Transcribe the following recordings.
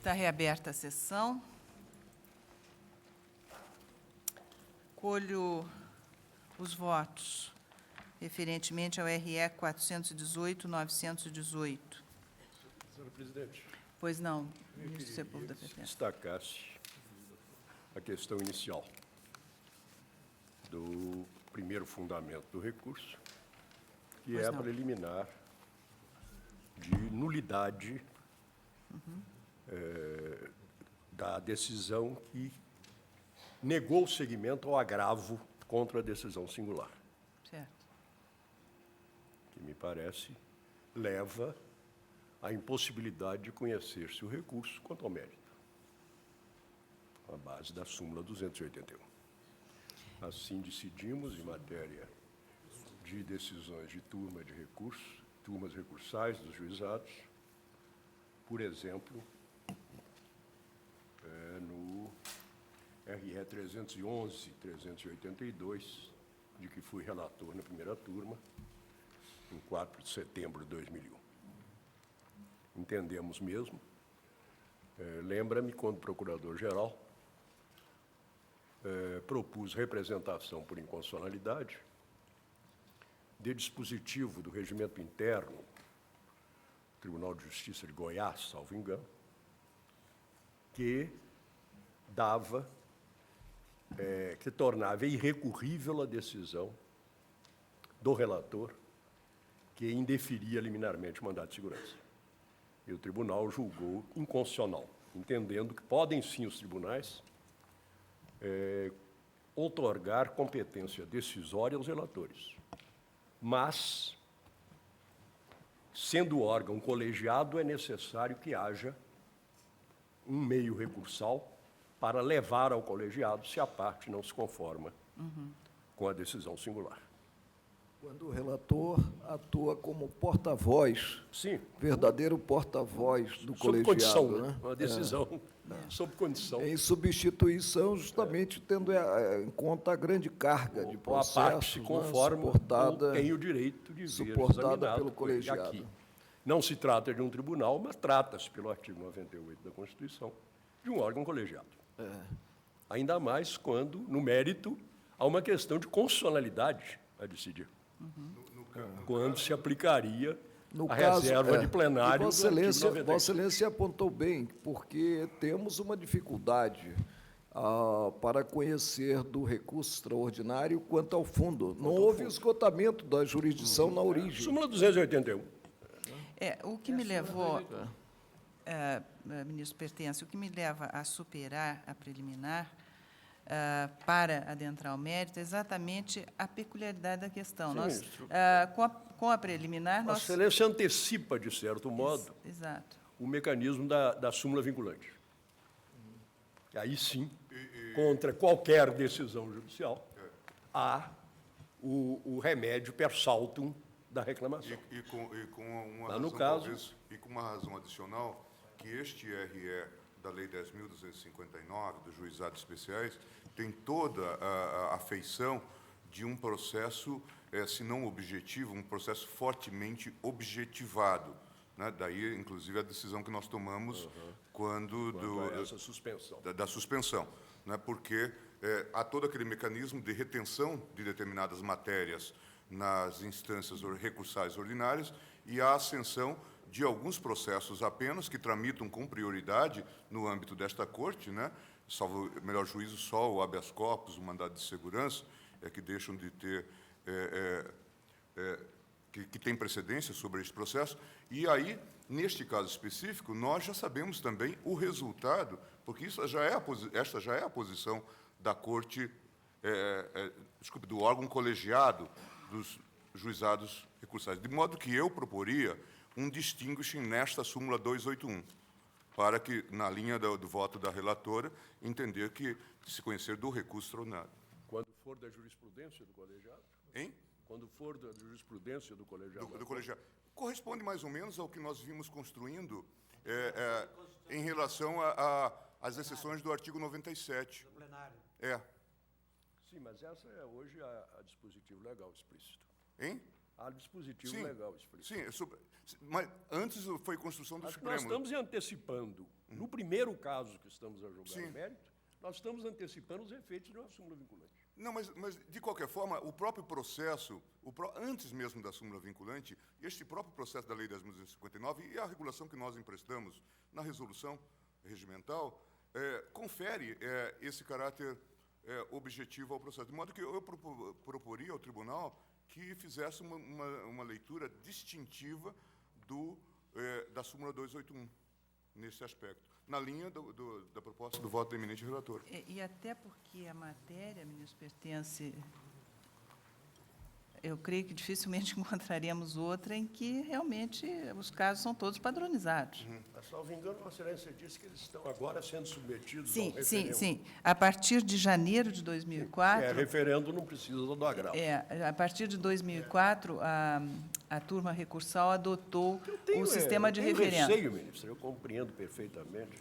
Está reaberta a sessão. Colho os votos referentemente ao RE 418-918. Senhora Presidente. Pois não, ministro Sepúlveda Pepé. Destacasse a questão inicial do primeiro fundamento do recurso, que Pois é a não. preliminar de nulidade da decisão que negou o seguimento ao agravo contra a decisão singular, Certo. que me parece leva à impossibilidade de conhecer-se o recurso quanto ao mérito, à base da súmula 281. Assim decidimos em matéria de decisões de turma de recursos, turmas recursais dos juizados, por exemplo, no RE 311, 382, de que fui relator na primeira turma, em 4 de setembro de 2001. Entendemos mesmo, lembra-me quando procurador-geral propus representação por inconstitucionalidade de dispositivo do regimento interno do Tribunal de Justiça de Goiás, salvo engano, que dava, que tornava irrecorrível a decisão do relator que indeferia liminarmente o mandado de segurança. E o tribunal julgou inconstitucional, entendendo que podem sim os tribunais outorgar competência decisória aos relatores, mas, sendo o órgão colegiado, é necessário que haja um meio recursal para levar ao colegiado se a parte não se conforma com a decisão singular. Quando o relator atua como porta-voz, Sim. verdadeiro porta-voz do Sob colegiado, condição, né? Uma decisão sob condição. Em substituição, justamente tendo em conta a grande carga de A processos, parte se conforma ou tem o direito de ver suportada examinado pelo colegiado. aqui. Não se trata de um tribunal, mas trata-se, pelo artigo 98 da Constituição, de um órgão colegiado. Ainda mais quando, no mérito, há uma questão de constitucionalidade a decidir. Quando se aplicaria a reserva de plenário do Vossa artigo Excelência, 97. Vossa Excelência apontou bem, porque temos uma dificuldade para conhecer do recurso extraordinário quanto ao fundo. Não houve esgotamento da jurisdição na origem. Súmula 281. O que me levou, ministro Pertence, o que me leva a superar a preliminar para adentrar o mérito é exatamente a peculiaridade da questão. Sim, Nós, ministro. com a preliminar, Vossa nós... Excelência antecipa, de certo modo, Exato. o mecanismo da súmula vinculante. E aí sim, contra qualquer decisão judicial, há o remédio per saltum da reclamação. E com uma Lá razão, no caso- talvez, e com uma razão adicional, que este RE da Lei 10.259, dos juizados especiais, tem toda a feição de um processo, se não objetivo, um processo fortemente objetivado, né? Daí, inclusive, a decisão que nós tomamos quando Essa suspensão. da suspensão, né? Porque há todo aquele mecanismo de retenção de determinadas matérias nas instâncias recursais ordinárias e a ascensão de alguns processos apenas que tramitam com prioridade no âmbito desta Corte, né? Salvo melhor juízo, só o habeas corpus, o mandado de segurança, que deixam de ter, que tem precedência sobre este processo. E aí, neste caso específico, nós já sabemos também o resultado, porque esta já é a posição da Corte, do órgão colegiado dos juizados recursais. De modo que eu proporia um distinguishing nesta súmula 281, para que, na linha do voto da relatora, entender que se conhecer do recurso extraordinário. Quando for da jurisprudência do colegiado? Hein? Quando for da jurisprudência do colegiado. Do colegiado. Corresponde mais ou menos ao que nós vimos construindo em relação às exceções do artigo 97. Do plenário. É. Sim, mas essa é hoje a dispositivo legal explícito. Hein? Há dispositivo Sim, legal explícito. sim, mas antes foi construção do Acho que nós Supremo. estamos antecipando. No primeiro caso que estamos a julgar Sim. o mérito, nós estamos antecipando os efeitos de uma súmula vinculante. Não, mas, de qualquer forma, o próprio processo, antes mesmo da súmula vinculante, este próprio processo da Lei 10.259 e a regulação que nós emprestamos na resolução regimental, confere esse caráter objetivo ao processo. De modo que eu proporia ao tribunal que fizesse uma leitura distintiva da súmula 281, nesse aspecto, na linha da proposta do voto do eminente relator. E até porque a matéria, ministro, pertence... Eu creio que dificilmente encontraremos outra em que realmente os casos são todos padronizados. A salvo engano, Vossa Excelência disse que eles estão agora sendo submetidos Sim, ao referendo. sim, sim. A partir de janeiro de 2004... Referendo não precisa do agravo. A partir de 2004, a turma recursal adotou o sistema de eu tenho referendo. receio, ministro, eu compreendo perfeitamente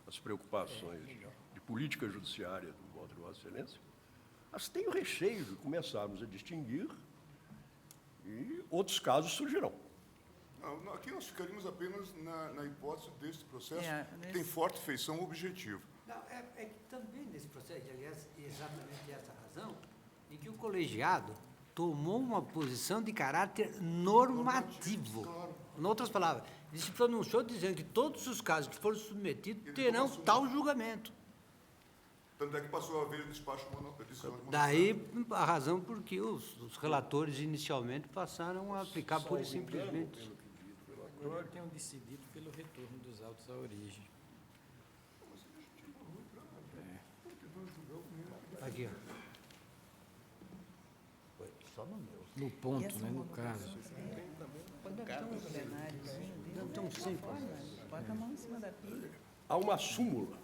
as preocupações de política judiciária do voto de Vossa Excelência, mas tenho receio de começarmos a distinguir e outros casos surgirão. Não, aqui nós ficaríamos apenas na hipótese deste processo, que nesse- tem forte feição objetiva. Não, é que também nesse processo, aliás, exatamente essa razão, em que o colegiado tomou uma posição de caráter normativo. Em outras palavras, ele se pronunciou dizendo que todos os casos que forem submetidos terão tal julgamento. Tanto é que passou a haver o despacho decisão de Daí a razão por que os relatores inicialmente passaram a aplicar pura e simplesmente. Agora tenham decidido pelo retorno dos autos à origem. Aqui, ó. Só no meu. No ponto, né, no caso. Quando é tão plenáriozinho dele, Não tão simples. bota a mão em cima da pilha. Há uma súmula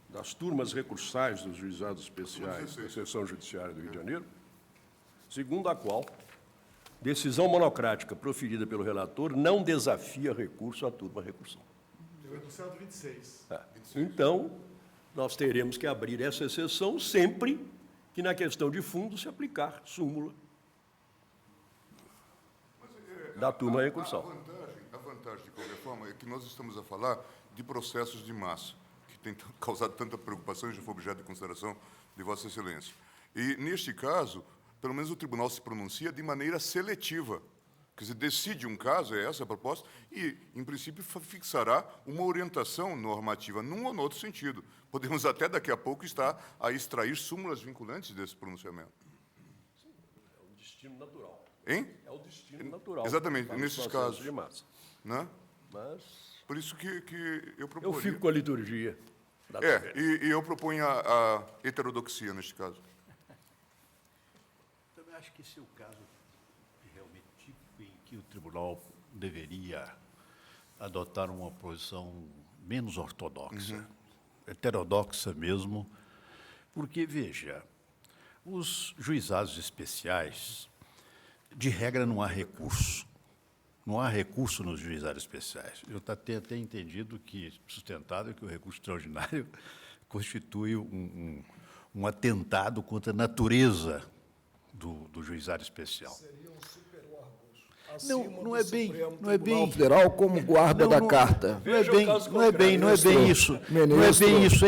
das turmas recursais dos juizados especiais da Seção Judiciária do Rio de Janeiro, segundo a qual decisão monocrática proferida pelo relator não desafia recurso à turma recursal. Do 126. Então, nós teremos que abrir essa exceção sempre que na questão de fundo se aplicar súmula da turma recursal. A vantagem, de qualquer forma, é que nós estamos a falar de processos de massa, que tem causado tanta preocupação e já foi objeto de consideração de Vossa Excelência. E, neste caso, pelo menos o tribunal se pronuncia de maneira seletiva. Quer dizer, decide um caso, é essa a proposta, e, em princípio, fixará uma orientação normativa, num ou no outro sentido. Podemos até, daqui a pouco, estar a extrair súmulas vinculantes desse pronunciamento. É o destino natural. Hein? É o destino natural. Exatamente, para os nesses processos casos. de massa. Né? Mas Por isso que eu eu proporia... fico com a liturgia da tabela. E eu proponho a heterodoxia, neste caso. Também acho que esse é o caso realmente típico em que o tribunal deveria adotar uma posição menos ortodoxa, heterodoxa mesmo, porque, veja, os juizados especiais, de regra, não há recurso. Não há recurso nos juizados especiais. Eu tenho até entendido que, sustentado, que o recurso extraordinário constitui um atentado contra a natureza do juizado especial. Seria um superórgão. Não, acima não do é bem, Supremo não é Tribunal bem. Federal como guarda da carta. Não é bem, não é bem, não é bem isso. Não é bem isso.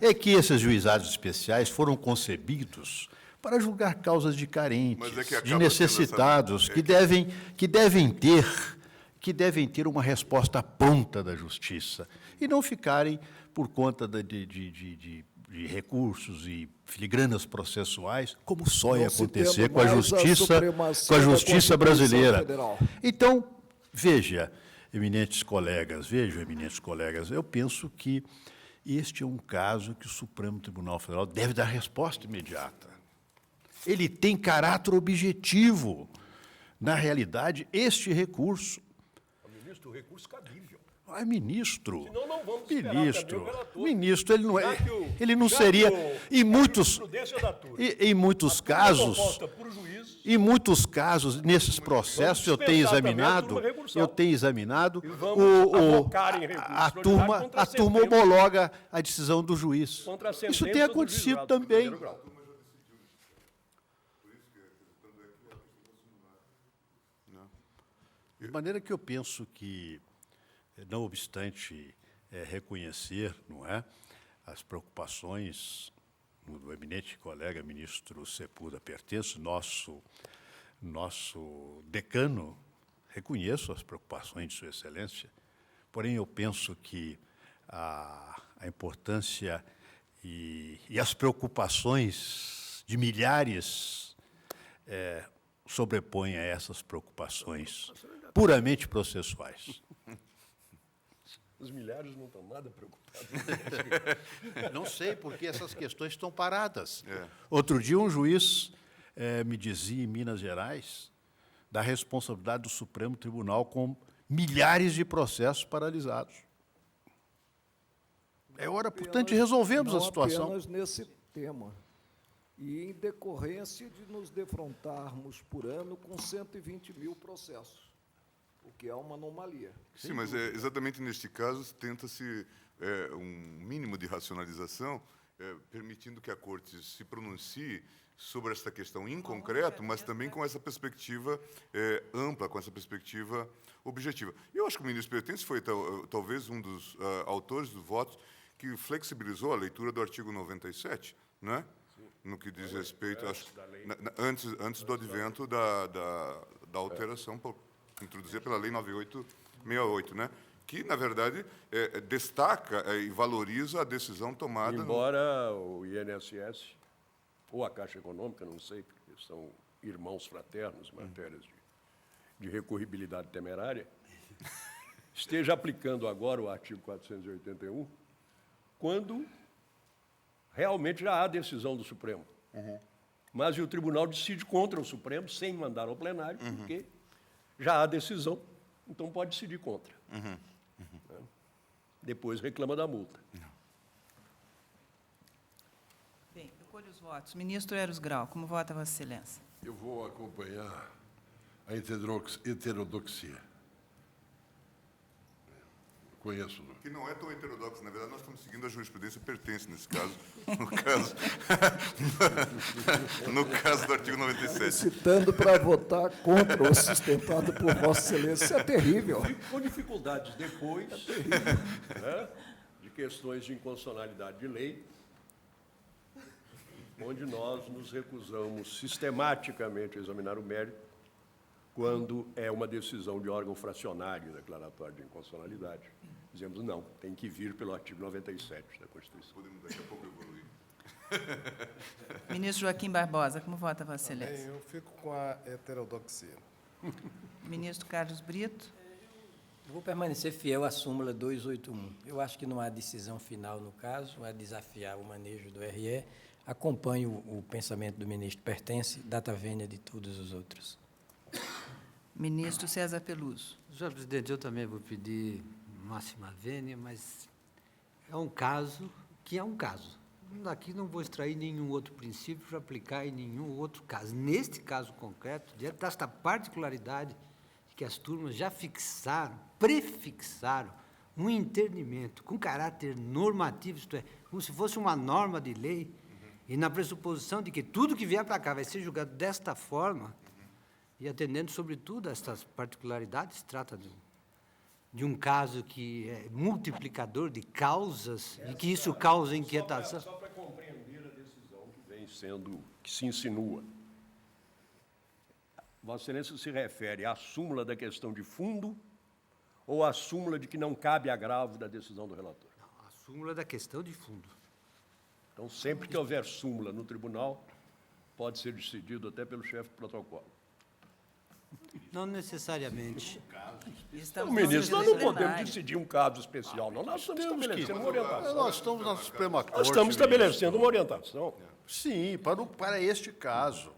É que esses juizados especiais foram concebidos para julgar causas de carentes, Mas é que de acaba necessitados, tendo que devem ter uma resposta pronta da justiça e não ficarem por conta de recursos e filigranas processuais, como só ia Não se acontecer tendo com a mais a justiça, supremacia com a da justiça Constituição brasileira. Federal. Então, vejam, eminentes colegas, eu penso que este é um caso que o Supremo Tribunal Federal deve dar resposta imediata. Ele tem caráter objetivo. Na realidade, este recurso... Ministro, o recurso cabível. Ai, ministro, Senão não vamos esperar também o relator. ministro, ele não é, Já que o- ele não já seria, que o- em muitos, jurisprudência da turma. em muitos A turma casos, composta por juízes, em muitos casos, nesses processos, eu tenho dispensar também a examinado, turma recursal. E vamos avocar em recurso a extraordinário contra a turma sentença. homologa a decisão do juiz. Contra a Isso sentença tem do acontecido juizado do também. primeiro grau. De maneira que eu penso que, não obstante reconhecer, não é, as preocupações do eminente colega ministro Sepúlveda Pertença, nosso decano, reconheço as preocupações de Sua Excelência, porém eu penso que a importância e as preocupações de milhares sobrepõem a essas preocupações puramente processuais. Os milhares não estão nada preocupados. Não sei, porque essas questões estão paradas. Outro dia, um juiz me dizia, em Minas Gerais, da responsabilidade do Supremo Tribunal com milhares de processos paralisados. É hora, portanto, de resolvermos a situação. Não apenas nesse tema. E em decorrência de nos defrontarmos por ano com 120 mil processos, o que é uma anomalia. Sim, mas exatamente neste caso tenta-se um mínimo de racionalização, permitindo que a Corte se pronuncie sobre esta questão em concreto, mas também com essa perspectiva ampla, com essa perspectiva objetiva. Eu acho que o ministro Pertença foi talvez um dos autores dos votos que flexibilizou a leitura do artigo 97, não é? No que diz respeito, acho, antes do advento da alteração introduzida pela Lei 9868, né? Que, na verdade, destaca e valoriza a decisão tomada... Embora o INSS, ou a Caixa Econômica, não sei, porque são irmãos fraternos em matérias de recorribilidade temerária, esteja aplicando agora o artigo 481, quando realmente já há decisão do Supremo. Mas o tribunal decide contra o Supremo, sem mandar ao plenário, porque já há decisão, então pode decidir contra. Depois reclama da multa. Bem, eu colho os votos. Ministro Eros Grau, como vota Vossa Excelência? Eu vou acompanhar a heterodoxia. Conheço. Que não é tão heterodoxo. Na verdade, nós estamos seguindo a jurisprudência Pertença, nesse caso. No caso do artigo 97. Citando para votar contra o sustentado por Vossa Excelência, isso é terrível. Fico com dificuldades depois de questões de inconstitucionalidade de lei, onde nós nos recusamos sistematicamente a examinar o mérito quando é uma decisão de órgão fracionário declaratório de inconstitucionalidade. Dizemos, não, tem que vir pelo artigo 97 da Constituição. Podemos daqui a pouco evoluir. Ministro Joaquim Barbosa, como vota Vossa Excelência? Eu fico com a heterodoxia. Ministro Carlos Brito. Eu vou permanecer fiel à súmula 281. Eu acho que não há decisão final no caso, é desafiar o manejo do RE. Acompanho o pensamento do ministro Pertence, data vênia de todos os outros. Ministro César Peluso. Senhor presidente, eu também vou pedir máxima vênia, mas é um caso que é um caso. Daqui não vou extrair nenhum outro princípio para aplicar em nenhum outro caso. Neste caso concreto, diante desta particularidade que as turmas já fixaram, prefixaram, um entendimento com caráter normativo, isto é, como se fosse uma norma de lei, e na pressuposição de que tudo que vier para cá vai ser julgado desta forma, e atendendo, sobretudo, a estas particularidades, trata de um caso que é multiplicador de causas e que isso causa inquietação. Só para compreender a decisão que vem sendo, que se insinua. Vossa Excelência se refere à súmula da questão de fundo ou à súmula de que não cabe agravo da decisão do relator? A súmula da questão de fundo. Então, sempre que houver súmula no tribunal, pode ser decidido até pelo chefe do protocolo. Não necessariamente. Então, ministro, nós não podemos decidir um caso especial, não. Nós estamos estabelecendo uma orientação. Nós estamos na Suprema Corte. Nós estamos estabelecendo uma orientação. Sim, para este caso.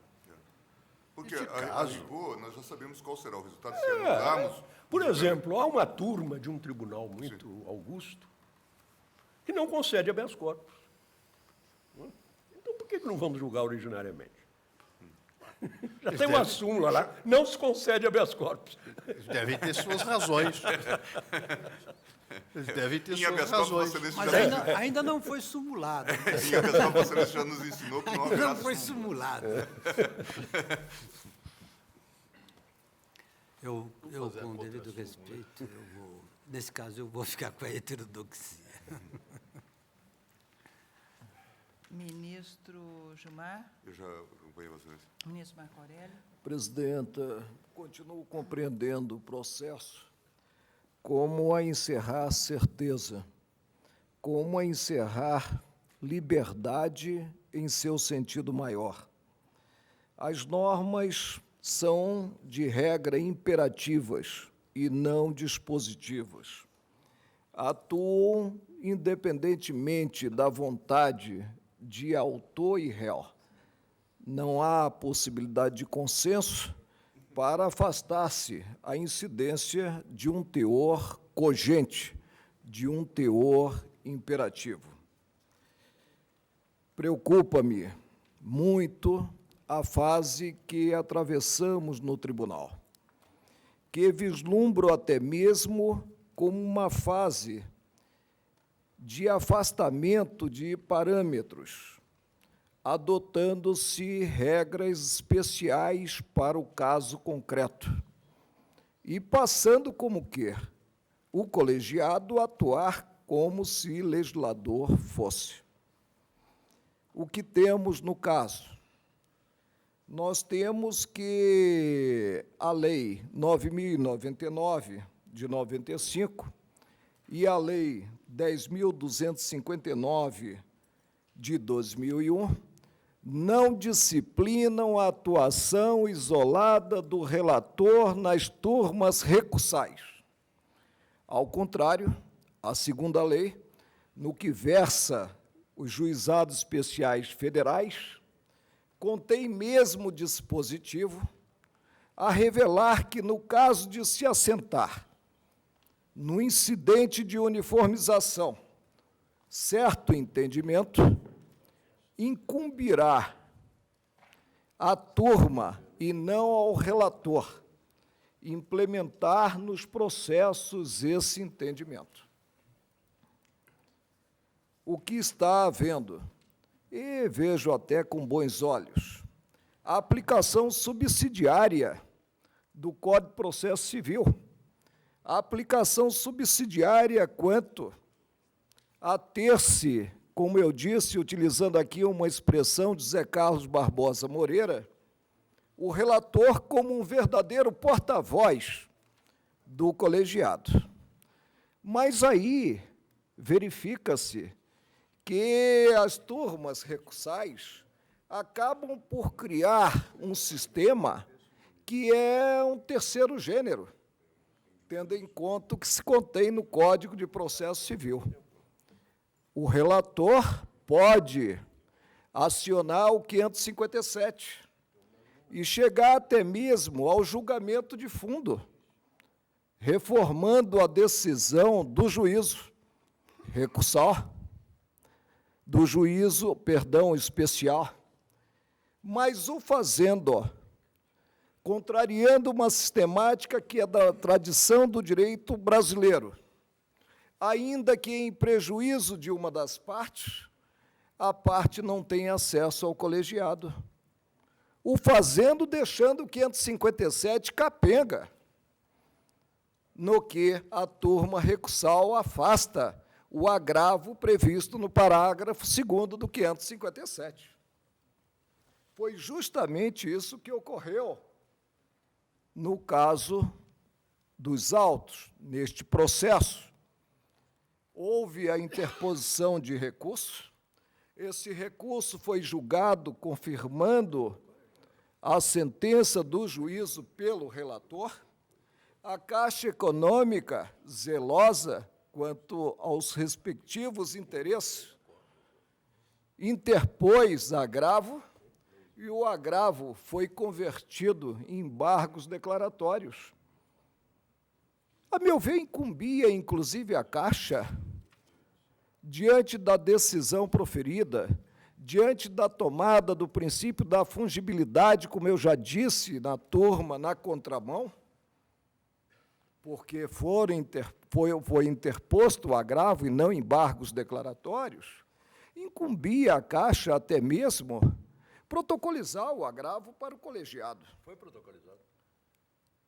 Porque a rigor, nós já sabemos qual será o resultado se anularmos. Por exemplo, há uma turma de um tribunal muito augusto que não concede habeas corpus. Então, por que não vamos julgar originariamente? Já tem uma súmula lá, não se concede habeas corpus. Eles devem ter suas razões. Eles devem ter Em suas habeas corpus, razões. Vossa Excelência Mas ainda não foi simulado. Em habeas corpus, Vossa Excelência já nos ensinou que não haverá Não foi simulado. Eu fazer a com o devido contra-súmula. respeito, nesse caso, eu vou ficar com a heterodoxia. Ministro Gilmar, Eu já acompanhei Vossa Excelência. ministro Marco Aurélio. Presidenta, continuo compreendendo o processo como a encerrar certeza, como a encerrar liberdade em seu sentido maior. As normas são, de regra, imperativas e não dispositivas. Atuam independentemente da vontade de autor e réu. Não há possibilidade de consenso para afastar-se a incidência de um teor cogente, de um teor imperativo. Preocupa-me muito a fase que atravessamos no tribunal, que vislumbro até mesmo como uma fase de afastamento de parâmetros, adotando-se regras especiais para o caso concreto e passando como que o colegiado atuar como se legislador fosse. O que temos no caso? Nós temos que a Lei 9.099, de 95, e a Lei 10.259, de 2001, não disciplinam a atuação isolada do relator nas turmas recursais. Ao contrário, a segunda lei, no que versa os juizados especiais federais, contém mesmo dispositivo a revelar que, no caso de se assentar no incidente de uniformização certo entendimento, incumbirá à turma e não ao relator implementar nos processos esse entendimento. O que está havendo, e vejo até com bons olhos, a aplicação subsidiária do Código de Processo Civil, a aplicação subsidiária quanto a ter-se, como eu disse, utilizando aqui uma expressão de Zé Carlos Barbosa Moreira, o relator como um verdadeiro porta-voz do colegiado. Mas aí verifica-se que as turmas recursais acabam por criar um sistema que é um terceiro gênero, tendo em conta o que se contém no Código de Processo Civil. O relator pode acionar o 557 e chegar até mesmo ao julgamento de fundo, reformando a decisão do juízo recursal, do juízo, especial, mas o fazendo, contrariando uma sistemática que é da tradição do direito brasileiro, ainda que em prejuízo de uma das partes, a parte não tem acesso ao colegiado. O fazendo deixando o 557 capenga, no que a turma recursal afasta o agravo previsto no parágrafo 2º do 557. Foi justamente isso que ocorreu no caso dos autos, neste processo. Houve a interposição de recurso, esse recurso foi julgado confirmando a sentença do juízo pelo relator, a Caixa Econômica, zelosa quanto aos respectivos interesses, interpôs agravo, e o agravo foi convertido em embargos declaratórios. A meu ver, incumbia, inclusive, a Caixa, diante da decisão proferida, diante da tomada do princípio da fungibilidade, como eu já disse na turma, na contramão, porque foi interposto o agravo e não embargos declaratórios, incumbia a Caixa até mesmo protocolizar o agravo para o colegiado. Foi protocolizado.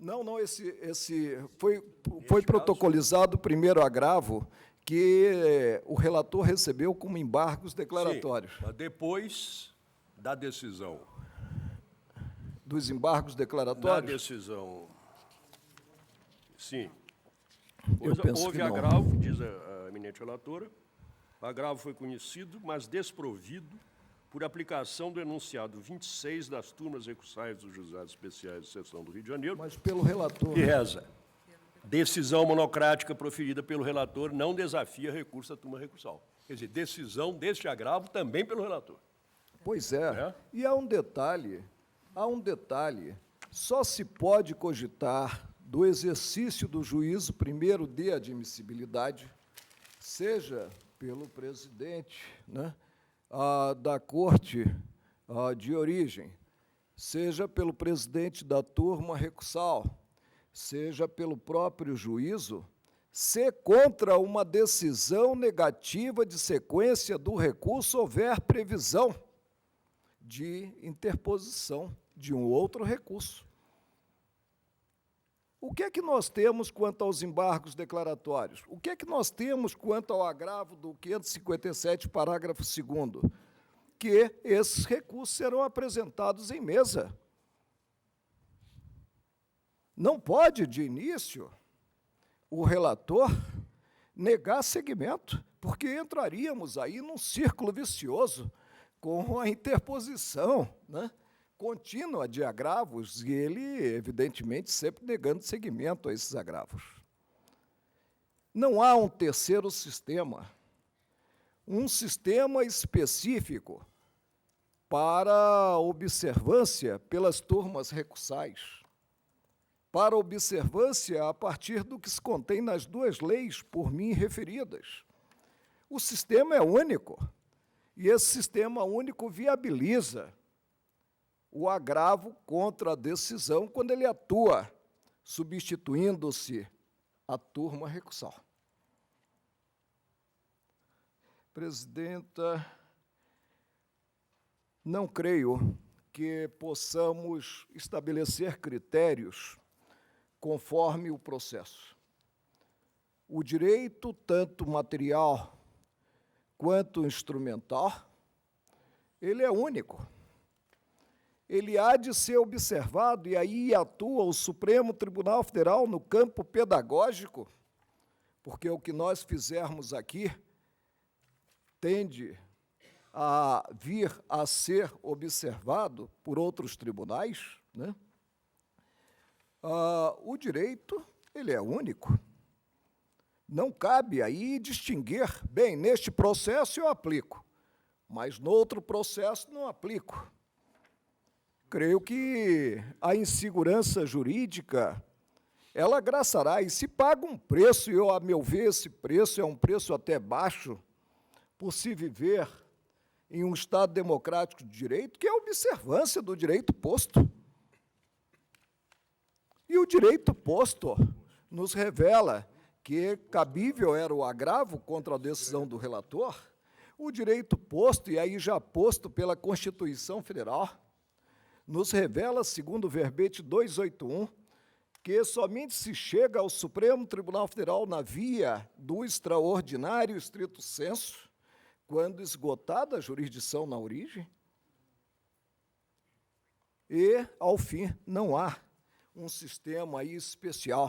Não, foi protocolizado o primeiro agravo que o relator recebeu como embargos declaratórios. Sim, mas depois da decisão. Dos embargos declaratórios? Da decisão. Sim. Eu penso Houve que não. agravo, diz a eminente relatora. O agravo foi conhecido, mas desprovido por aplicação do enunciado 26 das turmas recursais dos juizados especiais de seção do Rio de Janeiro, Mas pelo relator. que reza: decisão monocrática proferida pelo relator não desafia recurso à turma recursal. Quer dizer, decisão deste agravo também pelo relator. Pois é. É? E há um detalhe, só se pode cogitar do exercício do juízo primeiro de admissibilidade, seja pelo presidente, né, da corte de origem, seja pelo presidente da turma recursal, seja pelo próprio juízo, se contra uma decisão negativa de sequência do recurso houver previsão de interposição de um outro recurso. O que é que nós temos quanto aos embargos declaratórios? O que é que nós temos quanto ao agravo do 557, parágrafo 2º? Que esses recursos serão apresentados em mesa. Não pode, de início, o relator negar seguimento, porque entraríamos aí num círculo vicioso com a interposição, né, contínua de agravos, e ele, evidentemente, sempre negando seguimento a esses agravos. Não há um terceiro sistema, um sistema específico para observância pelas turmas recursais, para observância a partir do que se contém nas duas leis por mim referidas. O sistema é único, e esse sistema único viabiliza o agravo contra a decisão quando ele atua, substituindo-se a turma recursal. Presidenta, não creio que possamos estabelecer critérios conforme o processo. O direito, tanto material quanto instrumental, ele é único. Ele há de ser observado, e aí atua o Supremo Tribunal Federal no campo pedagógico, porque o que nós fizermos aqui tende a vir a ser observado por outros tribunais, né? O direito, ele é único. Não cabe aí distinguir, bem, neste processo eu aplico, mas no outro processo não aplico. Creio que a insegurança jurídica, ela agraçará, e se paga um preço, e eu, a meu ver, esse preço é um preço até baixo, por se viver em um Estado democrático de direito, que é a observância do direito posto. E o direito posto nos revela que cabível era o agravo contra a decisão do relator, o direito posto, e aí já posto pela Constituição Federal, nos revela, segundo o verbete 281, que somente se chega ao Supremo Tribunal Federal na via do extraordinário estrito sensu, quando esgotada a jurisdição na origem, e, ao fim, não há um sistema aí especial,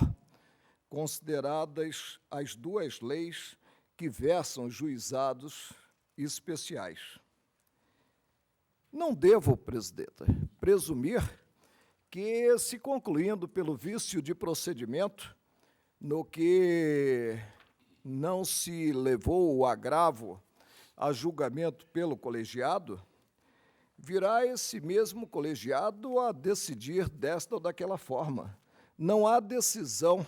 consideradas as duas leis que versam juizados especiais. Não devo, presidenta, presumir que, se concluindo pelo vício de procedimento, no que não se levou o agravo a julgamento pelo colegiado, virá esse mesmo colegiado a decidir desta ou daquela forma. Não há decisão,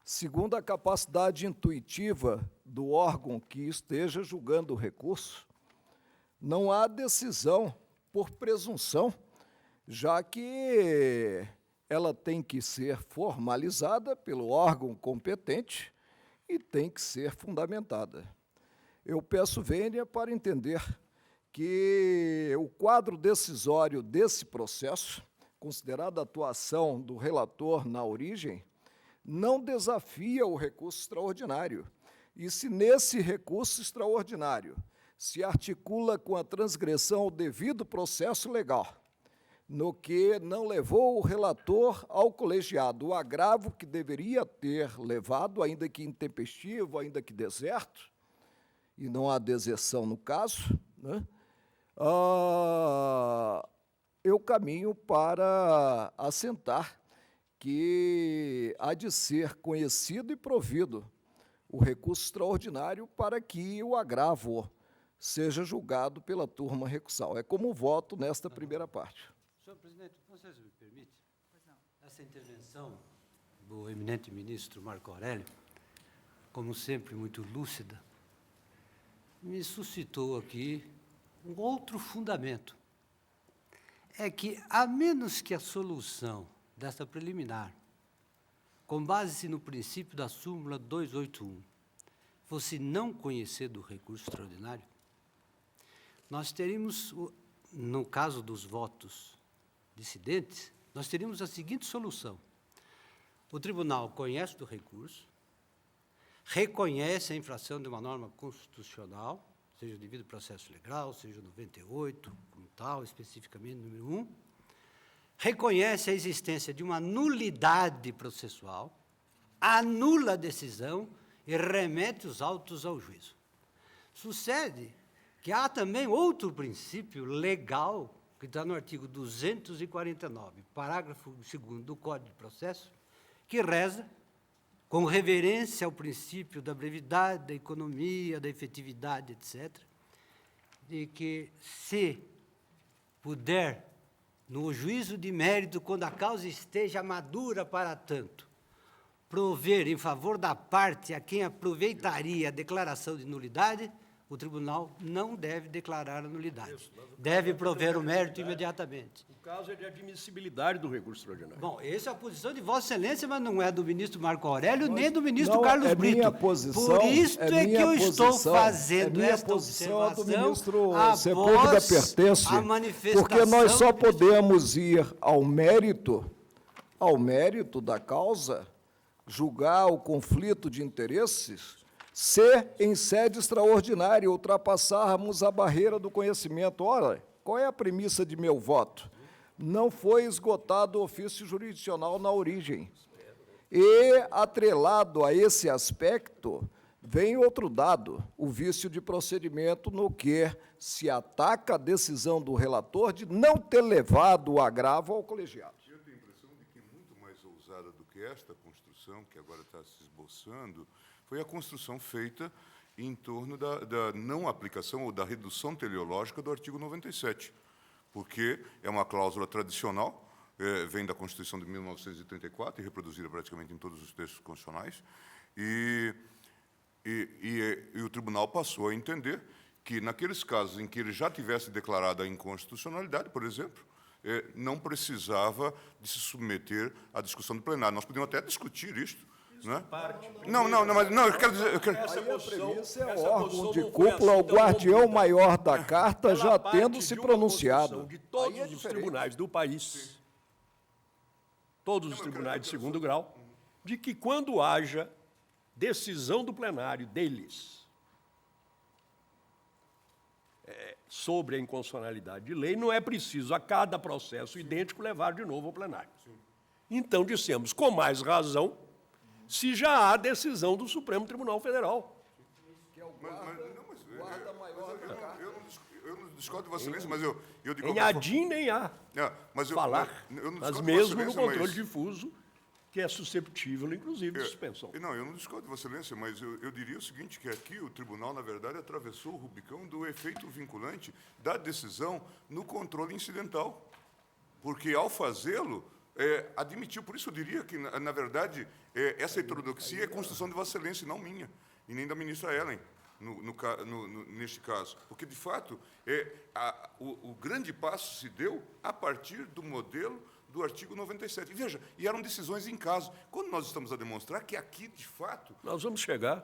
segundo a capacidade intuitiva do órgão que esteja julgando o recurso, não há decisão por presunção, já que ela tem que ser formalizada pelo órgão competente e tem que ser fundamentada. Eu peço vênia para entender que o quadro decisório desse processo considerada a atuação do relator na origem, não desafia o recurso extraordinário. E se nesse recurso extraordinário se articula com a transgressão ao devido processo legal, no que não levou o relator ao colegiado o agravo que deveria ter levado, ainda que intempestivo, ainda que deserto, e não há deserção no caso, né? Eu caminho para assentar que há de ser conhecido e provido o recurso extraordinário para que o agravo seja julgado pela turma recursal. É como voto nesta primeira parte. Senhor presidente, você me permite? Essa intervenção do eminente ministro Marco Aurélio, como sempre muito lúcida, me suscitou aqui um outro fundamento. É que, a menos que a solução desta preliminar, com base no princípio da súmula 281, fosse não conhecer do recurso extraordinário, nós teríamos, no caso dos votos dissidentes, nós teríamos a seguinte solução. O tribunal conhece do recurso, reconhece a infração de uma norma constitucional, seja o devido processo legal, seja o 98, como tal, especificamente número 1, reconhece a existência de uma nulidade processual, anula a decisão e remete os autos ao juízo. Sucede que há também outro princípio legal, que está no artigo 249, parágrafo 2º do Código de Processo, que reza, com reverência ao princípio da brevidade, da economia, da efetividade, etc., de que, se puder, no juízo de mérito, quando a causa esteja madura para tanto, prover em favor da parte a quem aproveitaria a declaração de nulidade, o tribunal não deve declarar a nulidade. Deve prover o mérito imediatamente. O caso é de admissibilidade do recurso extraordinário. Bom, essa é a posição de Vossa Excelência, mas não é do ministro Marco Aurélio, nem do ministro Não, Carlos é Brito. minha posição, Por isso é que eu estou fazendo minha esta posição, a do observação ministro Sepúlveda pertence, a manifestação porque nós só do ministro. podemos ir ao mérito da causa, julgar o conflito de interesses, se, em sede extraordinária, ultrapassarmos a barreira do conhecimento. Ora, qual é a premissa de meu voto? Não foi esgotado o ofício jurisdicional na origem. E, atrelado a esse aspecto, vem outro dado, o vício de procedimento, no que se ataca a decisão do relator de não ter levado o agravo ao colegiado. Eu tenho a impressão de que muito mais ousada do que esta construção, que agora está se esboçando, foi a construção feita em torno da não aplicação ou da redução teleológica do artigo 97, porque é uma cláusula tradicional, vem da Constituição de 1934 e reproduzida praticamente em todos os textos constitucionais, e o tribunal passou a entender que, naqueles casos em que ele já tivesse declarado a inconstitucionalidade, por exemplo, não precisava de se submeter à discussão do plenário. Nós podemos até discutir isto, né? Mas eu quero dizer... Aí a premissa é o órgão de cúpula, o guardião maior da carta, já tendo se pronunciado. De todos os tribunais do país, todos os tribunais de segundo grau, de que, quando haja decisão do plenário deles sobre a inconstitucionalidade de lei, não é preciso a cada processo idêntico levar de novo ao plenário. Então, dissemos, com mais razão, se já há decisão do Supremo Tribunal Federal. Eu não discordo de Vossa Excelência, mas eu digo... Em ADIM nem há falar, mas mesmo no controle difuso, que é susceptível, inclusive, de suspensão. Eu não discordo de Vossa Excelência, mas eu diria o seguinte, que aqui o tribunal, na verdade, atravessou o rubicão do efeito vinculante da decisão no controle incidental, porque, ao fazê-lo, admitiu. Por isso eu diria que, na verdade, essa heterodoxia é construção de Vossa Excelência, e não minha, e nem da ministra Ellen, neste caso. Porque, de fato, o grande passo se deu a partir do modelo do artigo 97. E veja, e eram decisões em caso. Quando nós estamos a demonstrar que aqui, de fato... Nós vamos chegar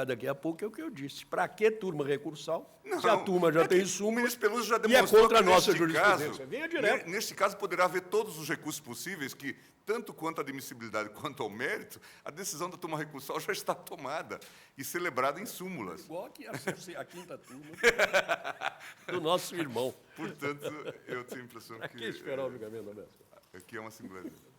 daqui a pouco, é o que eu disse. Para que turma recursal? Se a turma já tem O súmula ministro Peluso já e é demonstrou contra a que, nossa neste jurisprudência. caso, Venha direto. neste caso, poderá haver todos os recursos possíveis que, tanto quanto à admissibilidade quanto ao mérito, a decisão da turma recursal já está tomada e celebrada em súmulas. Igual que a quinta turma do nosso irmão. Portanto, eu tenho a impressão que... Aqui esperar o julgamento da mesa. Aqui é uma singularidade.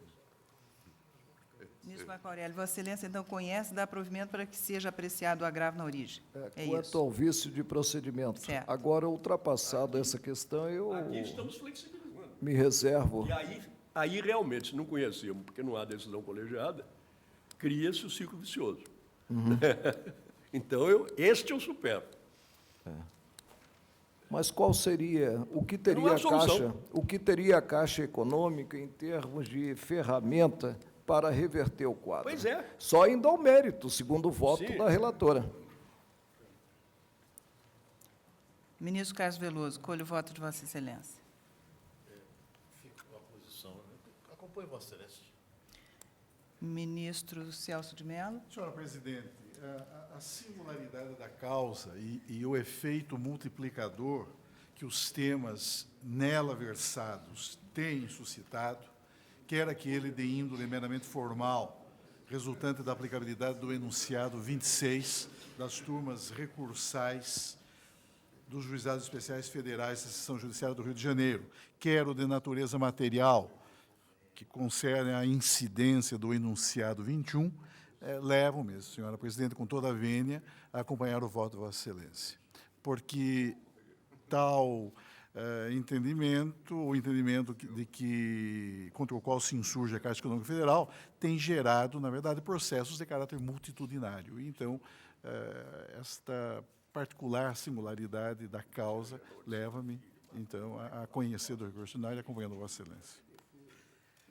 Ministro Marco Aurélio, Vossa Excelência, então, conhece e dá provimento para que seja apreciado o agravo na origem. É Quanto isso. ao vício de procedimento. Certo. Agora, ultrapassada essa questão, eu Aqui estamos flexibilizando. me reservo. E aí realmente, se não conhecemos, porque não há decisão colegiada, cria-se o ciclo vicioso. Então, este eu supero. Mas qual seria, Não há solução. o que teria a Caixa Econômica em termos de ferramenta para reverter o quadro? Pois é. Só indo ao mérito, segundo o voto Sim. da relatora. Ministro Carlos Veloso, colho o voto de Vossa Excelência. Fico com a posição. Acompanho Vossa Excelência. Ministro Celso de Mello. Senhora Presidente, a singularidade da causa e o efeito multiplicador que os temas nela versados têm suscitado, quer aquele de índole meramente formal, resultante da aplicabilidade do enunciado 26 das turmas recursais dos Juizados Especiais Federais da Seção Judiciária do Rio de Janeiro, quer o de natureza material, que concerne a incidência do enunciado 21, levam mesmo, senhora presidente, com toda a vênia, a acompanhar o voto de Vossa Excelência. Porque tal entendimento, o entendimento contra o qual se insurge a Caixa Econômica Federal, tem gerado, na verdade, processos de caráter multitudinário. Então, esta particular singularidade da causa leva-me, então, a conhecer do recurso ordinário e acompanhando Vossa Excelência.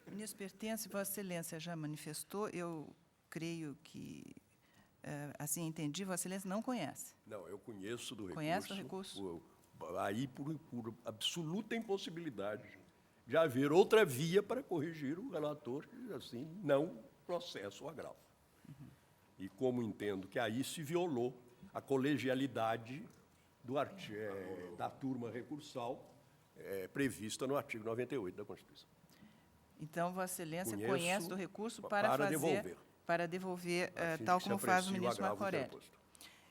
Ministro Pertence, Vossa Excelência já manifestou, eu creio que, assim entendi, Vossa Excelência não conhece. Não, eu conheço do recurso. Conhece o recurso? Aí, por absoluta impossibilidade de haver outra via para corrigir o relator, e assim, não processo o agravo. E como entendo que aí se violou a colegialidade da turma recursal prevista no artigo 98 da Constituição. Então, Vossa Excelência Conheço conhece do recurso para devolver. para devolver, A fim tal de que se como faz o aprecie ministro agravo Marco Aurélio. interposto.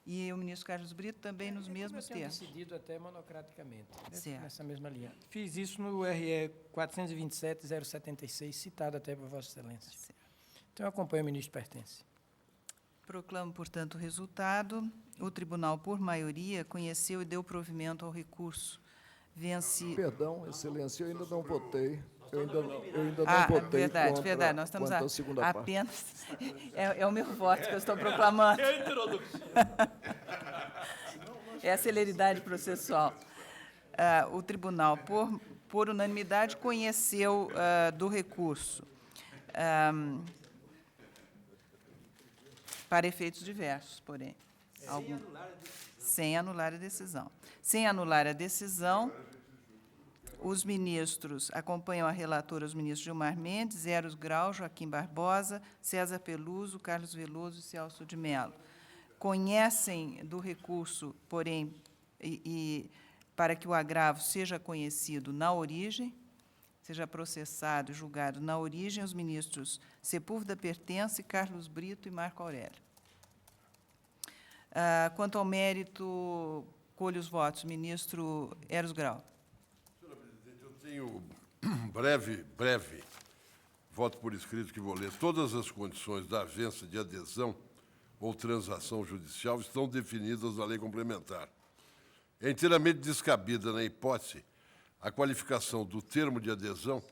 E o ministro Carlos Brito também nos mesmos Eu tenho termos. decidido até monocraticamente, Certo. nessa mesma linha. Fiz isso no RE 427-076, citado até por Vossa Excelência. Certo. Então, eu acompanho o ministro Pertence. Proclamo, portanto, o resultado. O tribunal, por maioria, conheceu e deu provimento ao recurso. Vence... Perdão, Excelência, eu ainda não votei. Eu ainda não votei verdade, contra, verdade. Nós estamos quanto à segunda parte. apenas... É o meu voto que eu estou proclamando. É a introdução. É a celeridade processual. O tribunal, por unanimidade, conheceu do recurso para efeitos diversos, porém. Sem anular a decisão. Sem anular a decisão, os ministros acompanham a relatora, os ministros Gilmar Mendes, Eros Grau, Joaquim Barbosa, César Peluso, Carlos Veloso e Celso de Mello. Conhecem do recurso, porém, para que o agravo seja conhecido na origem, seja processado e julgado na origem, os ministros Sepúlveda Pertence, Carlos Brito e Marco Aurélio. Quanto ao mérito, colho os votos. Ministro Eros Grau. Senhora Presidente, eu tenho breve voto por escrito que vou ler. Todas as condições da avença de adesão ou transação judicial estão definidas na lei complementar. É inteiramente descabida, na hipótese, a qualificação do termo de adesão,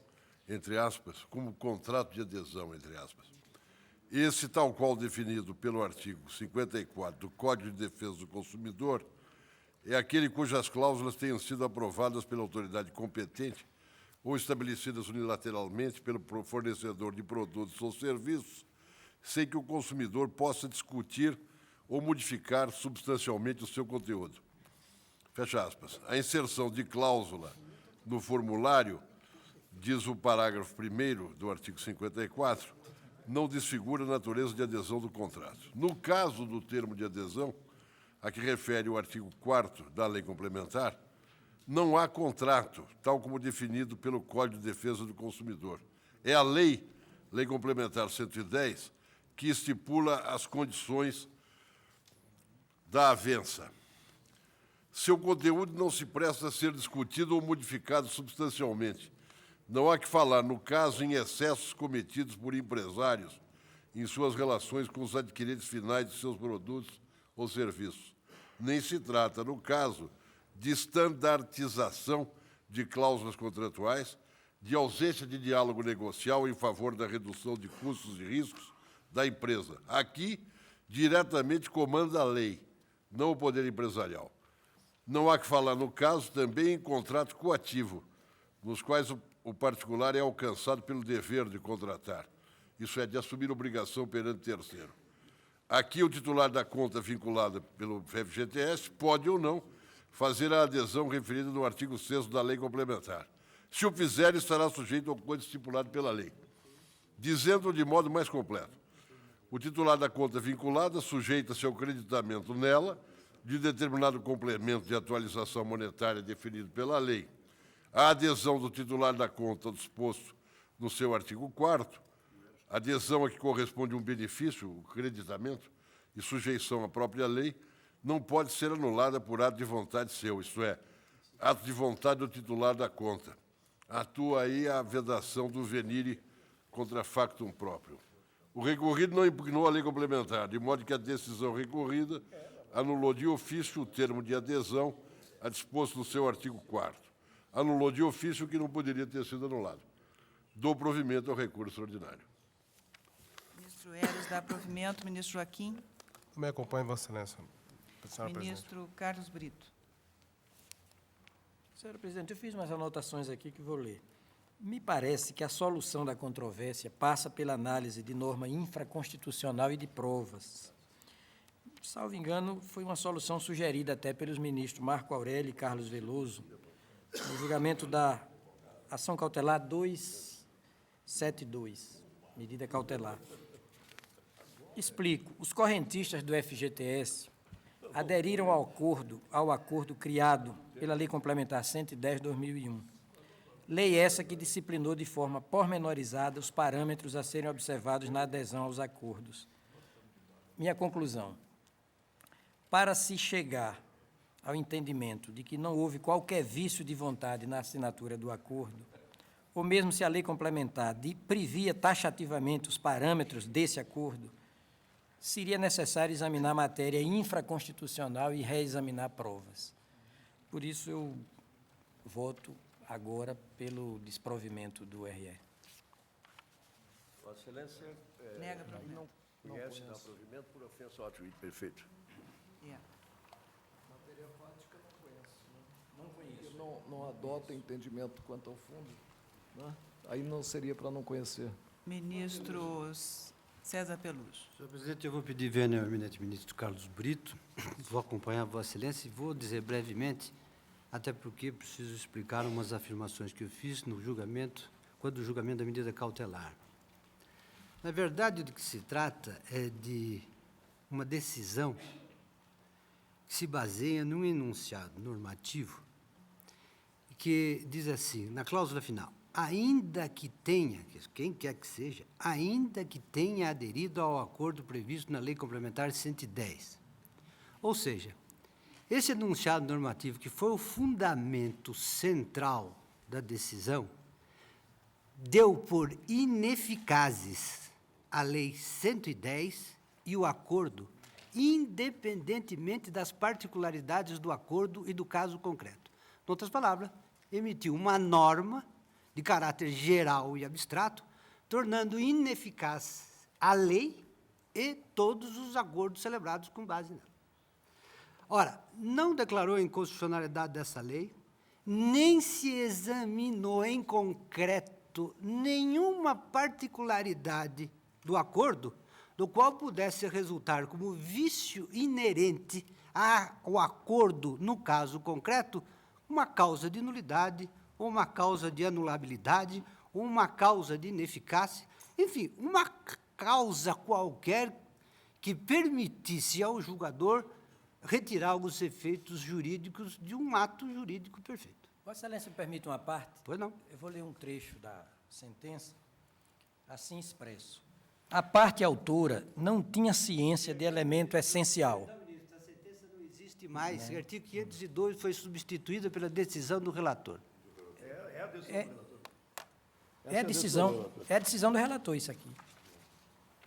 entre aspas, como contrato de adesão, entre aspas. Esse, tal qual definido pelo artigo 54 do Código de Defesa do Consumidor, é aquele cujas cláusulas tenham sido aprovadas pela autoridade competente ou estabelecidas unilateralmente pelo fornecedor de produtos ou serviços, sem que o consumidor possa discutir ou modificar substancialmente o seu conteúdo. Fecha aspas. A inserção de cláusula no formulário diz o parágrafo 1º do artigo 54, não desfigura a natureza de adesão do contrato. No caso do termo de adesão, a que refere o artigo 4º da Lei Complementar, não há contrato, tal como definido pelo Código de Defesa do Consumidor. É a Lei Complementar 110 que estipula as condições da avença. Seu conteúdo não se presta a ser discutido ou modificado substancialmente. Não há que falar, no caso, em excessos cometidos por empresários em suas relações com os adquirentes finais de seus produtos ou serviços. Nem se trata, no caso, de estandartização de cláusulas contratuais, de ausência de diálogo negocial em favor da redução de custos e riscos da empresa. Aqui, diretamente comanda a lei, não o poder empresarial. Não há que falar, no caso, também em contrato coativo, nos quais o particular é alcançado pelo dever de contratar, isso é, de assumir obrigação perante terceiro. Aqui, o titular da conta vinculada pelo FGTS pode ou não fazer a adesão referida no artigo 6º da Lei Complementar. Se o fizer, estará sujeito ao coisa estipulado pela lei. Dizendo de modo mais completo, o titular da conta vinculada sujeita-se ao creditamento nela de determinado complemento de atualização monetária definido pela lei. A adesão do titular da conta ao disposto no seu artigo 4º, adesão a que corresponde um benefício, o creditamento, e sujeição à própria lei, não pode ser anulada por ato de vontade seu, isto é, ato de vontade do titular da conta. Atua aí a vedação do venire contra factum próprio. O recorrido não impugnou a lei complementar, de modo que a decisão recorrida anulou de ofício o termo de adesão a disposto no seu artigo 4º. Anulou de ofício o que não poderia ter sido anulado. Dou provimento ao recurso ordinário. Ministro Eros dá provimento. Ministro Joaquim. Me acompanhe, Vossa Excelência. Senhora Ministro Carlos Brito. Senhora Presidente, eu fiz umas anotações aqui que vou ler. Me parece que a solução da controvérsia passa pela análise de norma infraconstitucional e de provas. Salvo engano, foi uma solução sugerida até pelos ministros Marco Aurélio e Carlos Veloso, no julgamento da ação cautelar 272, medida cautelar. Explico. Os correntistas do FGTS aderiram ao acordo criado pela Lei Complementar 110/2001. Lei essa que disciplinou de forma pormenorizada os parâmetros a serem observados na adesão aos acordos. Minha conclusão. Para se chegar ao entendimento de que não houve qualquer vício de vontade na assinatura do acordo, ou mesmo se a lei complementar previa taxativamente os parâmetros desse acordo, seria necessário examinar a matéria infraconstitucional e reexaminar provas. Por isso, eu voto agora pelo desprovimento do RE. Vossa Excelência Nega provimento. não conhece dar provimento por ofensa ao ato jurídico perfeito. Matéria fática não conhece, né? Não adota entendimento quanto ao fundo, né? Aí não seria para não conhecer. Ministro César Peluso. Senhor presidente, eu vou pedir vênia ao eminente ministro Carlos Brito, vou acompanhar Vossa Excelência e vou dizer brevemente, até porque preciso explicar umas afirmações que eu fiz no julgamento, quando o julgamento da medida cautelar. Na verdade, do que se trata é de uma decisão que se baseia num enunciado normativo que diz assim, na cláusula final, ainda que tenha, quem quer que seja, ainda que tenha aderido ao acordo previsto na Lei Complementar 110. Ou seja, esse enunciado normativo, que foi o fundamento central da decisão, deu por ineficazes a Lei 110 e o acordo, independentemente das particularidades do acordo e do caso concreto. Em outras palavras, emitiu uma norma de caráter geral e abstrato, tornando ineficaz a lei e todos os acordos celebrados com base nela. Ora, não declarou a inconstitucionalidade dessa lei, nem se examinou em concreto nenhuma particularidade do acordo do qual pudesse resultar como vício inerente ao acordo, no caso concreto, uma causa de nulidade ou uma causa de anulabilidade, ou uma causa de ineficácia, enfim, uma causa qualquer que permitisse ao julgador retirar os efeitos jurídicos de um ato jurídico perfeito. Vossa Excelência me permite uma parte? Pois não. Eu vou ler um trecho da sentença, assim expresso. A parte autora não tinha ciência de elemento essencial. Não, ministro, a sentença não existe mais. O artigo 502 foi substituída pela decisão do relator. É a decisão do relator, isso aqui.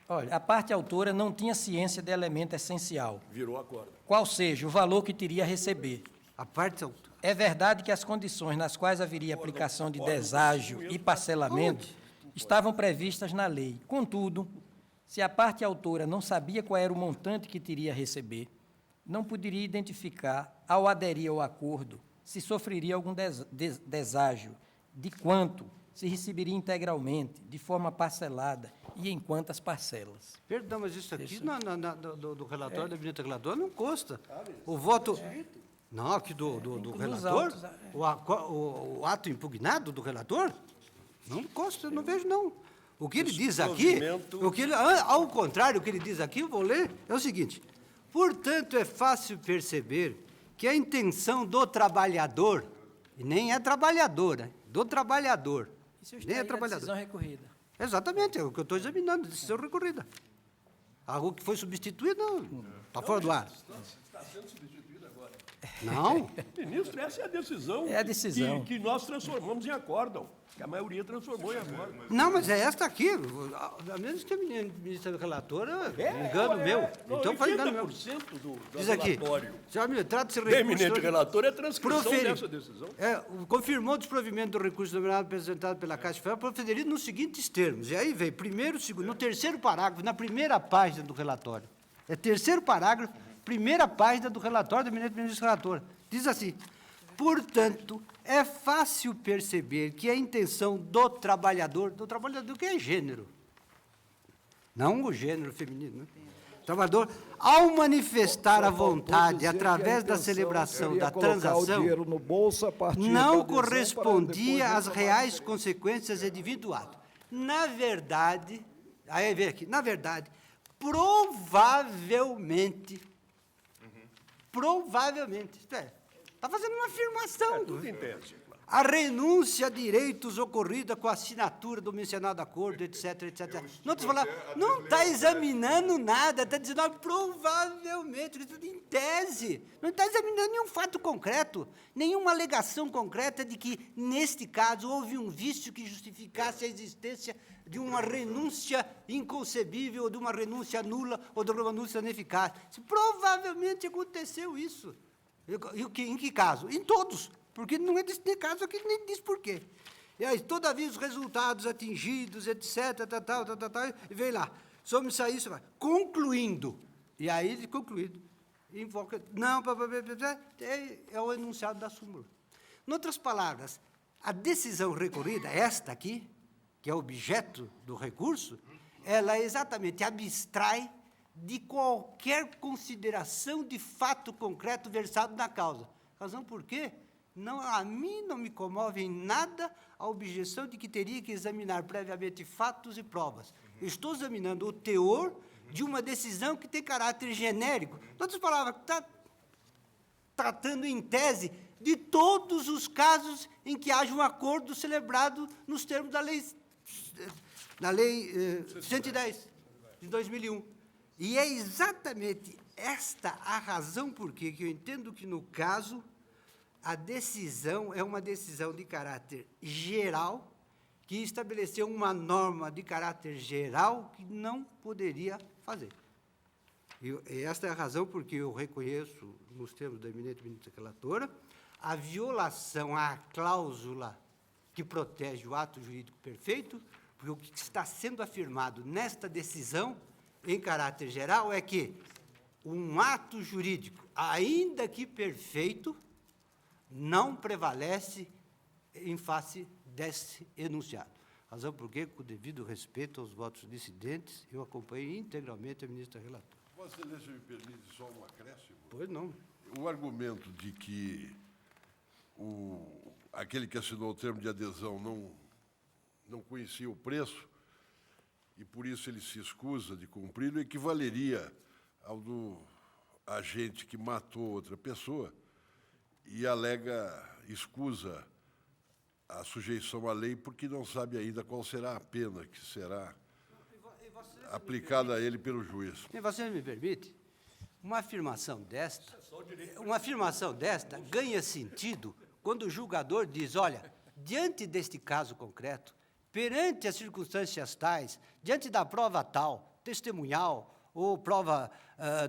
Olha, a parte autora não tinha ciência de elemento essencial, Virou acordo. qual seja o valor que teria a receber. A parte autora. É verdade que as condições nas quais haveria aplicação de deságio e parcelamento estavam previstas na lei. Contudo, se a parte autora não sabia qual era o montante que teria a receber, não poderia identificar, ao aderir ao acordo, se sofreria algum deságio, de quanto se receberia integralmente, de forma parcelada e em quantas parcelas. Perdão, mas isso aqui do relatório da ministra relatora não consta. O voto... Não, aqui do relator? autos, O ato impugnado do relator? Não consta, eu não vejo, não. O que ele diz aqui, ao contrário, o que ele diz aqui, eu vou ler, é o seguinte. Portanto, é fácil perceber que a intenção do trabalhador, e nem é trabalhadora, do trabalhador, Isso nem é está aí na trabalhador. decisão recorrida. Exatamente, é o que eu estou examinando, decisão recorrida. Algo que foi substituído, não, está fora do ar. Está sendo substituído agora. Não, Ministro, essa é a decisão, É a decisão. que nós transformamos em acórdão, que a maioria transformou em acórdão. não, mas é esta aqui, a menos que a ministra relatora, engano meu. Então foi engano meu. 80% do Diz aqui, relatório senhor ministro, trata-se de do eminente recurso... relator é transcrição Proferi- dessa decisão. confirmou o desprovimento do recurso nominado apresentado pela Caixa Federal proferido nos seguintes termos. E aí veio primeiro, segundo, no terceiro parágrafo, na primeira página do relatório. É terceiro parágrafo, primeira página do relatório do eminente ministro relator. Diz assim: portanto, é fácil perceber que a intenção do trabalhador que é gênero, não o gênero feminino, né? Trabalhador, ao manifestar a vontade através da celebração da transação, dinheiro no bolso a partir da não adesão para correspondia depois às reais consequências advindas do ato. Na verdade, aí vem aqui, na verdade, provavelmente, isto é, está fazendo uma afirmação. Tudo em tese. A renúncia a direitos ocorrida com a assinatura do mencionado acordo, etc, etc. Não está examinando nada, está dizendo provavelmente, tudo em tese. Não está examinando nenhum fato concreto, nenhuma alegação concreta de que, neste caso, houve um vício que justificasse a existência de uma renúncia inconcebível, ou de uma renúncia nula, ou de uma renúncia ineficaz. Provavelmente aconteceu isso. Em que caso? Em todos. Porque não é desse caso aqui, nem diz por quê. E aí, todavia, os resultados atingidos, etc., e vem lá, somos isso, concluindo. E aí, ele concluído, invoca, não, é o enunciado da súmula. Em outras palavras, a decisão recorrida, esta aqui, que é objeto do recurso, ela exatamente abstrai de qualquer consideração de fato concreto versado na causa. Razão por quê? Não, a mim não me comove em nada a objeção de que teria que examinar previamente fatos e provas. Eu estou examinando o teor de uma decisão que tem caráter genérico. Em outras palavras, está tratando em tese de todos os casos em que haja um acordo celebrado nos termos da lei 110, de 2001. E é exatamente esta a razão por que eu entendo que, no caso, a decisão é uma decisão de caráter geral, que estabeleceu uma norma de caráter geral que não poderia fazer. E esta é a razão por que eu reconheço, nos termos da eminente ministra relatora, a violação à cláusula que protege o ato jurídico perfeito, porque o que está sendo afirmado nesta decisão, em caráter geral, é que um ato jurídico, ainda que perfeito, não prevalece em face desse enunciado. Razão por que, com o devido respeito aos votos dissidentes, eu acompanhei integralmente a ministra relatora. Vossa Excelência me permite só um acréscimo? Pois não. O argumento de que aquele que assinou o termo de adesão não conhecia o preço e, por isso, ele se escusa de cumpri-lo, equivaleria ao do agente que matou outra pessoa e escusa a sujeição à lei porque não sabe ainda qual será a pena que será aplicada a ele pelo juiz. Se você me permite, uma afirmação desta ganha sentido quando o julgador diz, olha, diante deste caso concreto, perante as circunstâncias tais, diante da prova tal, testemunhal ou prova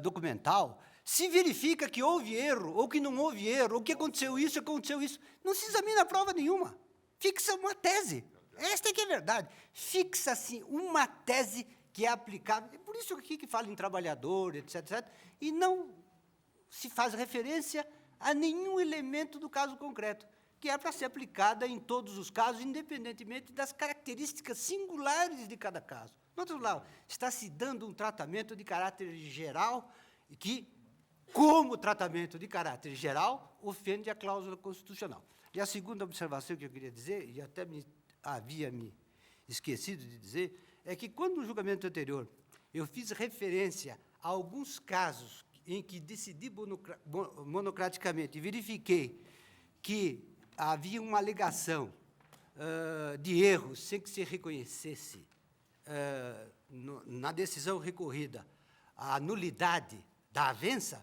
documental, se verifica que houve erro, ou que não houve erro, ou que aconteceu isso, não se examina prova nenhuma. Fixa uma tese. Esta é que é verdade. Fixa-se uma tese que é aplicável. É por isso aqui que fala em trabalhador, etc., etc., e não se faz referência a nenhum elemento do caso concreto, que é para ser aplicada em todos os casos, independentemente das características singulares de cada caso. No outro lado, está se dando um tratamento de caráter geral que, como tratamento de caráter geral, ofende a cláusula constitucional. E a segunda observação que eu queria dizer, e até havia me esquecido de dizer, é que, quando no julgamento anterior eu fiz referência a alguns casos em que decidi monocraticamente e verifiquei que havia uma alegação de erros sem que se reconhecesse na decisão recorrida a nulidade da avença,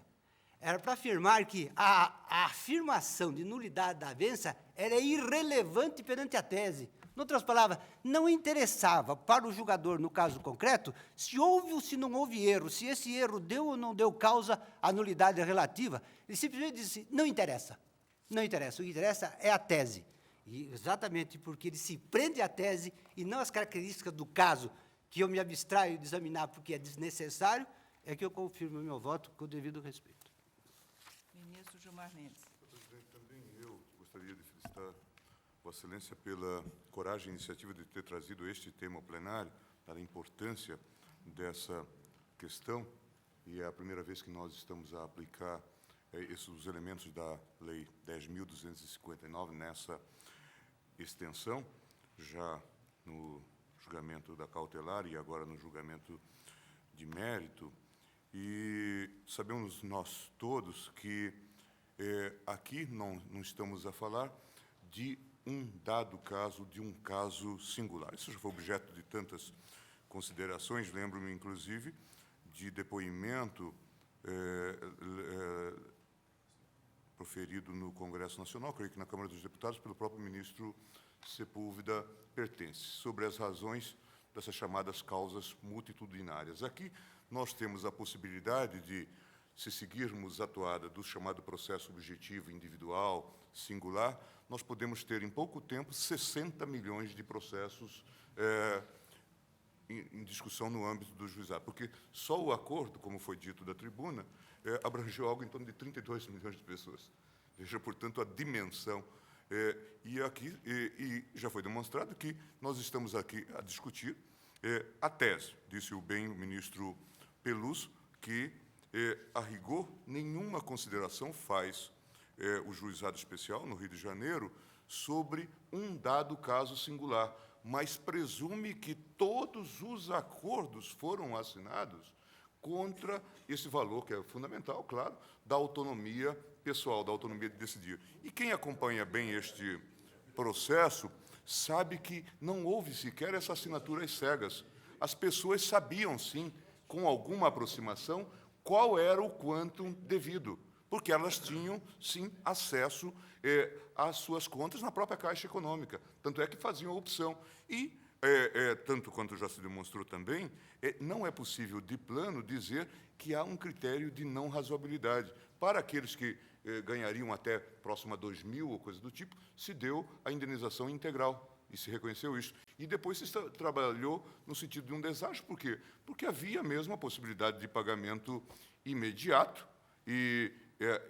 era para afirmar que a afirmação de nulidade da avença era irrelevante perante a tese. Em outras palavras, não interessava para o julgador, no caso concreto, se houve ou se não houve erro, se esse erro deu ou não deu causa à nulidade relativa. Ele simplesmente disse, não interessa, não interessa, o que interessa é a tese. E exatamente porque ele se prende à tese e não às características do caso, que eu me abstraio de examinar porque é desnecessário, é que eu confirmo o meu voto com o devido respeito. Ministro Gilmar Mendes. Presidente, também eu gostaria de felicitar Vossa Excelência pela coragem e iniciativa de ter trazido este tema ao plenário, da importância dessa questão, e é a primeira vez que nós estamos a aplicar esses elementos da Lei 10.259 nessa extensão, já no julgamento da cautelar e agora no julgamento de mérito. E sabemos nós todos que aqui não estamos a falar de um dado caso, de um caso singular. Isso já foi objeto de tantas considerações, lembro-me, inclusive, de depoimento proferido no Congresso Nacional, creio que na Câmara dos Deputados, pelo próprio ministro Sepúlveda Pertence, sobre as razões dessas chamadas causas multitudinárias. Aqui nós temos a possibilidade de, se seguirmos a toada do chamado processo objetivo individual, singular, nós podemos ter, em pouco tempo, 60 milhões de processos em discussão no âmbito do juizado, porque só o acordo, como foi dito da tribuna, abrangeu algo em torno de 32 milhões de pessoas. Veja, portanto, a dimensão. E já foi demonstrado que nós estamos aqui a discutir a tese, disse o bem o ministro Peluso, que, a rigor, nenhuma consideração faz o juizado especial, no Rio de Janeiro, sobre um dado caso singular, mas presume que todos os acordos foram assinados contra esse valor, que é fundamental, claro, da autonomia pessoal, da autonomia de decidir. E quem acompanha bem este processo sabe que não houve sequer essas assinaturas cegas. As pessoas sabiam, sim, com alguma aproximação, qual era o quantum devido, porque elas tinham, sim, acesso às suas contas na própria Caixa Econômica. Tanto é que faziam a opção. E, tanto quanto já se demonstrou também, não é possível, de plano, dizer que há um critério de não razoabilidade. Para aqueles que ganhariam até próximo a 2.000 ou coisa do tipo, se deu a indenização integral, e se reconheceu isso. E depois se trabalhou no sentido de um desastre. Por quê? Porque havia mesmo a possibilidade de pagamento imediato e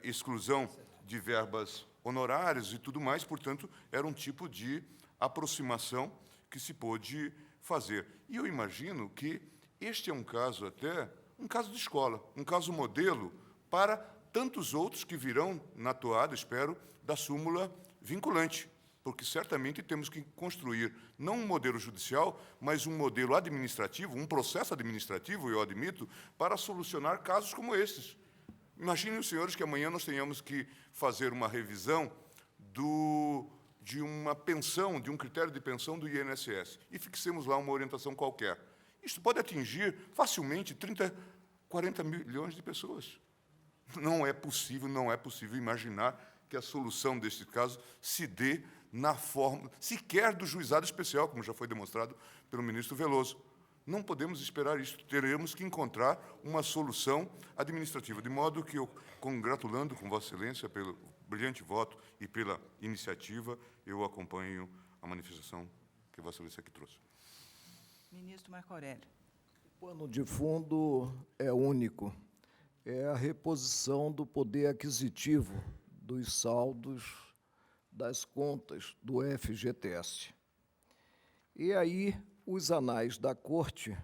exclusão de verbas honorárias e tudo mais, portanto, era um tipo de aproximação que se pôde fazer. E eu imagino que este é um caso até, um caso de escola, um caso modelo para tantos outros que virão na toada, espero, da súmula vinculante. porque certamente temos que construir não um modelo judicial, mas um modelo administrativo, um processo administrativo, eu admito, para solucionar casos como esses. Imaginem os senhores que amanhã nós tenhamos que fazer uma revisão de uma pensão, de um critério de pensão do INSS, e fixemos lá uma orientação qualquer. Isso pode atingir facilmente 30, 40 milhões de pessoas. Não é possível imaginar que a solução deste caso se dê na forma, sequer do juizado especial, como já foi demonstrado pelo ministro Veloso. Não podemos esperar isso, teremos que encontrar uma solução administrativa, de modo que eu, congratulando com Vossa Excelência pelo brilhante voto e pela iniciativa, eu acompanho a manifestação que Vossa Excelência aqui trouxe. Ministro Marco Aurélio. O pano de fundo é único. É a reposição do poder aquisitivo dos saldos das contas do FGTS. E aí, os anais da Corte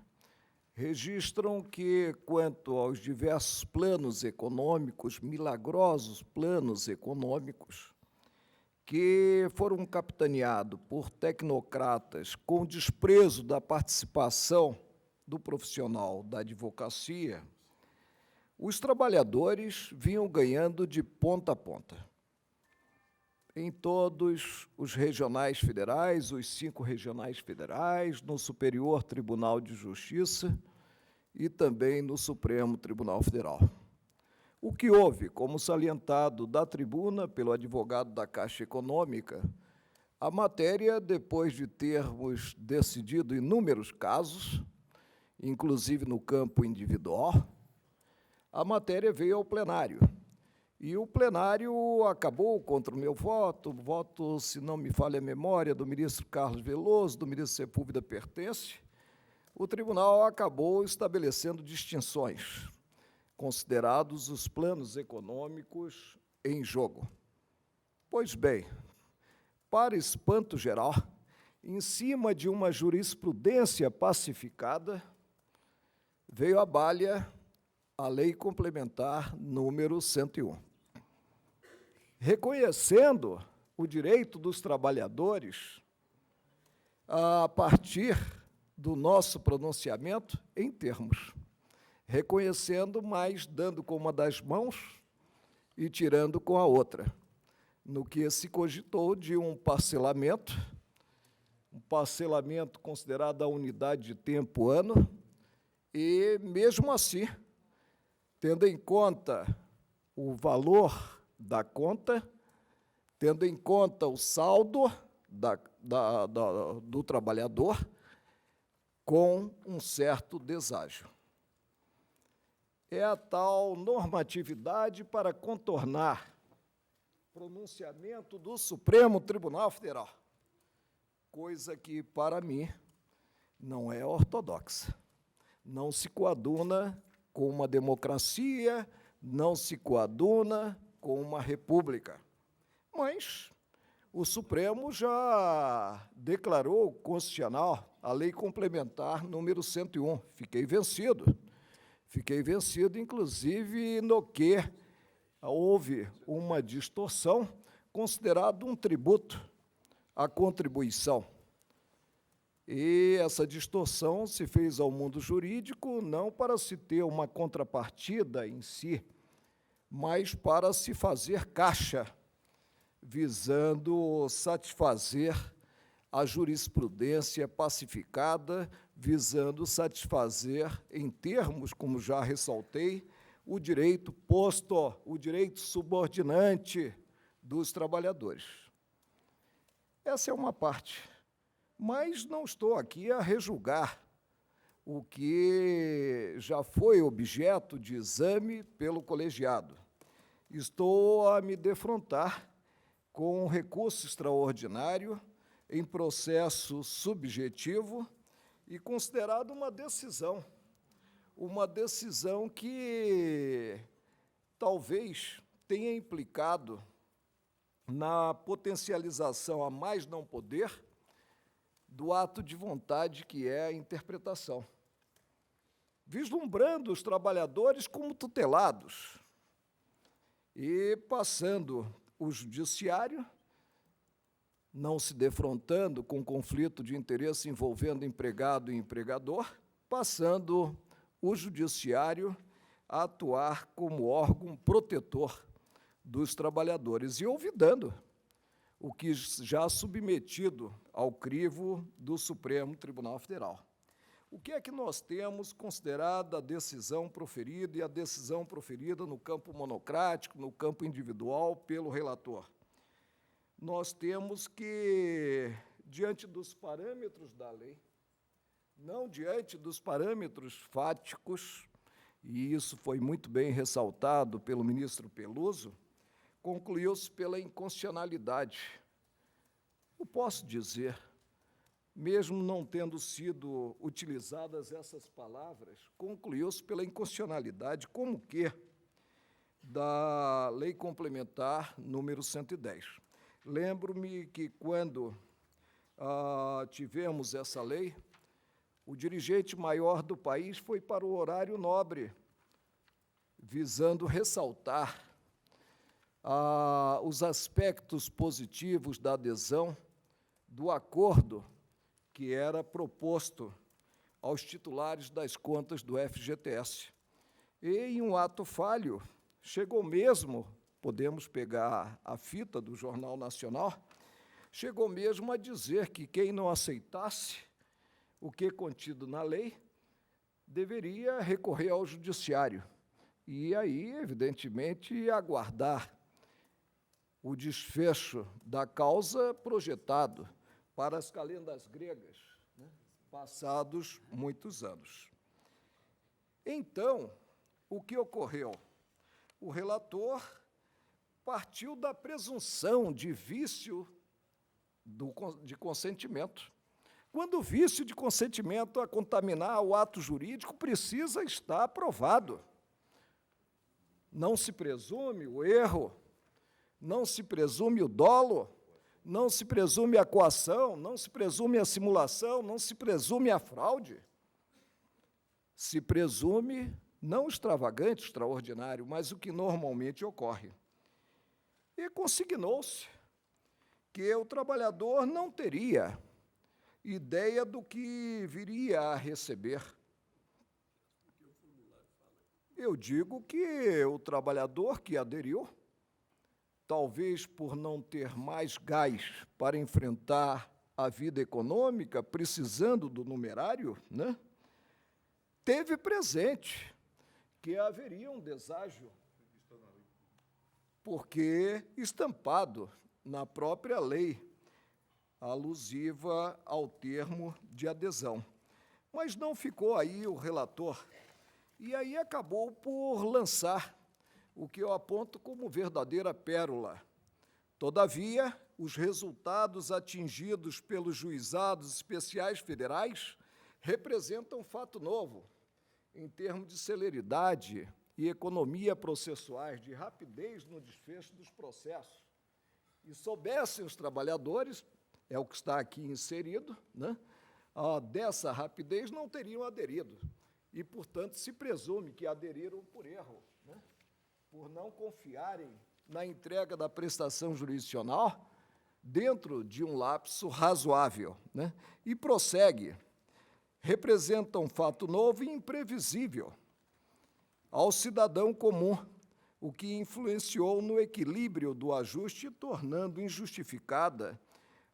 registram que, quanto aos diversos planos econômicos, milagrosos planos econômicos, que foram capitaneados por tecnocratas com desprezo da participação do profissional da advocacia, os trabalhadores vinham ganhando de ponta a ponta. Em todos os regionais federais, os 5 regionais federais, no Superior Tribunal de Justiça e também no Supremo Tribunal Federal. O que houve, como salientado da tribuna pelo advogado da Caixa Econômica, a matéria, depois de termos decidido inúmeros casos, inclusive no campo individual, a matéria veio ao plenário. E o plenário acabou contra o meu voto, se não me falha a memória, do ministro Carlos Veloso, do ministro Sepúlveda Pertence, o tribunal acabou estabelecendo distinções, considerados os planos econômicos em jogo. Pois bem, para espanto geral, em cima de uma jurisprudência pacificada, veio à baila a Lei Complementar número 101. Reconhecendo o direito dos trabalhadores a partir do nosso pronunciamento em termos, reconhecendo, mas dando com uma das mãos e tirando com a outra, no que se cogitou de um parcelamento considerado a unidade de tempo ano, e, mesmo assim, tendo em conta o valor da conta, tendo em conta o saldo do trabalhador, com um certo deságio. É a tal normatividade para contornar pronunciamento do Supremo Tribunal Federal, coisa que, para mim, não é ortodoxa. Não se coaduna com uma democracia, não se coaduna com uma república. Mas o Supremo já declarou constitucional a Lei Complementar número 101. Fiquei vencido, inclusive, no que houve uma distorção, considerado um tributo à contribuição. E essa distorção se fez ao mundo jurídico não para se ter uma contrapartida em si, mas para se fazer caixa, visando satisfazer a jurisprudência pacificada, visando satisfazer, em termos, como já ressaltei, o direito posto, o direito subordinante dos trabalhadores. Essa é uma parte. Mas não estou aqui a rejulgar o que já foi objeto de exame pelo colegiado. Estou a me defrontar com um recurso extraordinário em processo subjetivo e considerado uma decisão que talvez tenha implicado na potencialização a mais não poder do ato de vontade que é a interpretação, vislumbrando os trabalhadores como tutelados e passando o judiciário não se defrontando com conflito de interesse envolvendo empregado e empregador, passando o Judiciário a atuar como órgão protetor dos trabalhadores e olvidando o que já submetido ao crivo do Supremo Tribunal Federal. O que é que nós temos considerado a decisão proferida e a decisão proferida no campo monocrático, no campo individual, pelo relator? Nós temos que, diante dos parâmetros da lei, não diante dos parâmetros fáticos, e isso foi muito bem ressaltado pelo ministro Peluso, concluiu-se pela inconstitucionalidade. Eu posso dizer, mesmo não tendo sido utilizadas essas palavras, concluiu-se pela inconstitucionalidade, como que da Lei Complementar número 110. Lembro-me que, quando tivemos essa lei, o dirigente maior do país foi para o horário nobre, visando ressaltar os aspectos positivos da adesão do acordo que era proposto aos titulares das contas do FGTS. E, em um ato falho, chegou mesmo, podemos pegar a fita do Jornal Nacional, chegou mesmo a dizer que quem não aceitasse o que é contido na lei deveria recorrer ao Judiciário. E aí, evidentemente, aguardar o desfecho da causa projetado para as calendas gregas, né, passados muitos anos. Então, o que ocorreu? O relator partiu da presunção de vício de consentimento. Quando o vício de consentimento a contaminar o ato jurídico precisa estar aprovado. Não se presume o erro, não se presume o dolo, não se presume a coação, não se presume a simulação, não se presume a fraude. Se presume, não extravagante, extraordinário, mas o que normalmente ocorre. E consignou-se que o trabalhador não teria ideia do que viria a receber. Eu digo que o trabalhador que aderiu, talvez por não ter mais gás para enfrentar a vida econômica, precisando do numerário, né, teve presente que haveria um deságio, porque estampado na própria lei alusiva ao termo de adesão. Mas não ficou aí o relator, e aí acabou por lançar o que eu aponto como verdadeira pérola. Todavia, os resultados atingidos pelos juizados especiais federais representam fato novo, em termos de celeridade e economia processuais, de rapidez no desfecho dos processos. E soubessem os trabalhadores, é o que está aqui inserido, né, dessa rapidez, não teriam aderido. E, portanto, se presume que aderiram por erro, né, por não confiarem na entrega da prestação jurisdicional dentro de um lapso razoável, né? E prossegue. Representa um fato novo e imprevisível ao cidadão comum, o que influenciou no equilíbrio do ajuste, tornando injustificada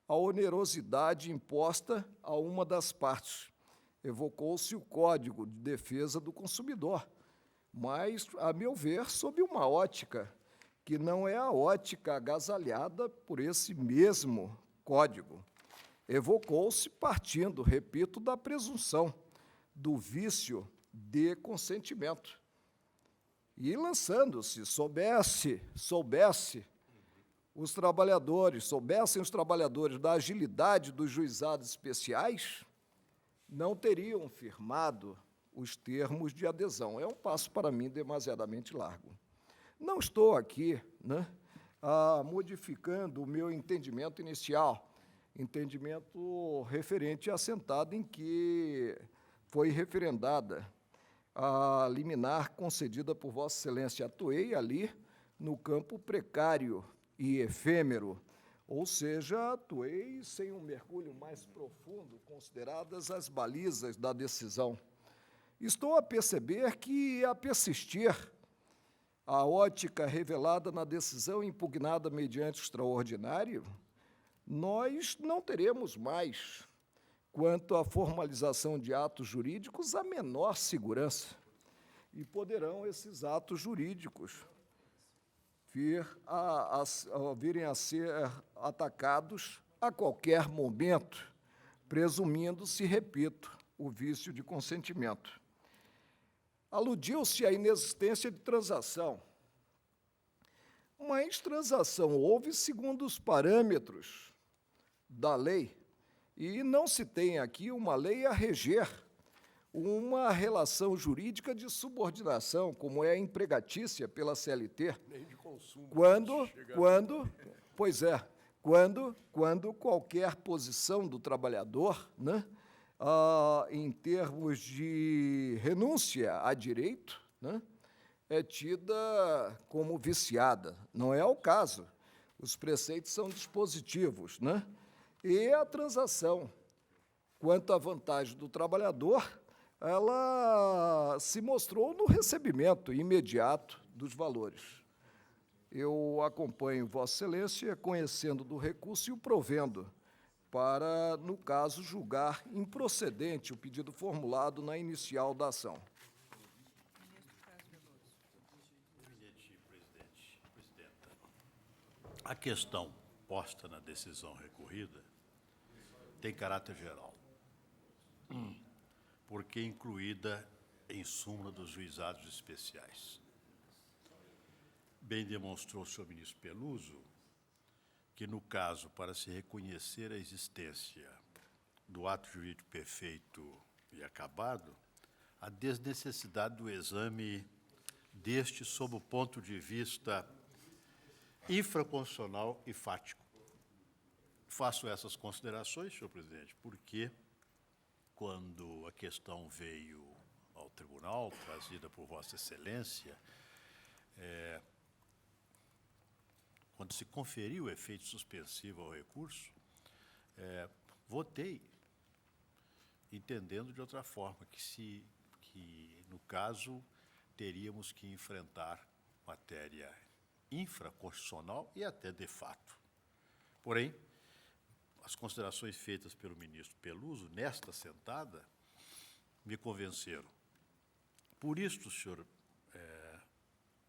a onerosidade imposta a uma das partes. Evocou-se o Código de Defesa do Consumidor, mas, a meu ver, sob uma ótica que não é a ótica agasalhada por esse mesmo Código. Evocou-se partindo, repito, da presunção do vício de consentimento. E lançando-se, soubessem os trabalhadores da agilidade dos juizados especiais, não teriam firmado os termos de adesão. É um passo, para mim, demasiadamente largo. Não estou aqui, né, modificando o meu entendimento inicial, entendimento referente assentado em que foi referendada a liminar concedida por Vossa Excelência. Atuei ali no campo precário e efêmero, Ou seja, atuei sem um mergulho mais profundo, consideradas as balizas da decisão. Estou a perceber que, a persistir a ótica revelada na decisão impugnada mediante extraordinário, nós não teremos mais, quanto à formalização de atos jurídicos, a menor segurança. E poderão esses atos jurídicos virem a ser atacados a qualquer momento, presumindo-se, repito, o vício de consentimento. Aludiu-se à inexistência de transação. Mas transação houve segundo os parâmetros da lei, e não se tem aqui uma lei a reger uma relação jurídica de subordinação, como é a empregatícia pela CLT, Nem de consumo. quando qualquer posição do trabalhador, né, em termos de renúncia a direito, né, é tida como viciada. Não é o caso. Os preceitos são dispositivos, né? E a transação, quanto à vantagem do trabalhador, ela se mostrou no recebimento imediato dos valores. Eu acompanho Vossa Excelência, conhecendo do recurso e o provendo, para, no caso, julgar improcedente o pedido formulado na inicial da ação. Presidenta, a questão posta na decisão recorrida tem caráter geral, porque é incluída em súmula dos juizados especiais. Bem demonstrou o senhor ministro Peluso que, no caso, para se reconhecer a existência do ato jurídico perfeito e acabado, a desnecessidade do exame deste sob o ponto de vista infraconstitucional e fático. Faço essas considerações, senhor presidente, porque, quando a questão veio ao tribunal, trazida por Vossa Excelência, quando se conferiu o efeito suspensivo ao recurso, votei, entendendo de outra forma, que, no caso, teríamos que enfrentar matéria infraconstitucional e até de fato. Porém, as considerações feitas pelo ministro Peluso, nesta sentada, me convenceram. Por isto, senhor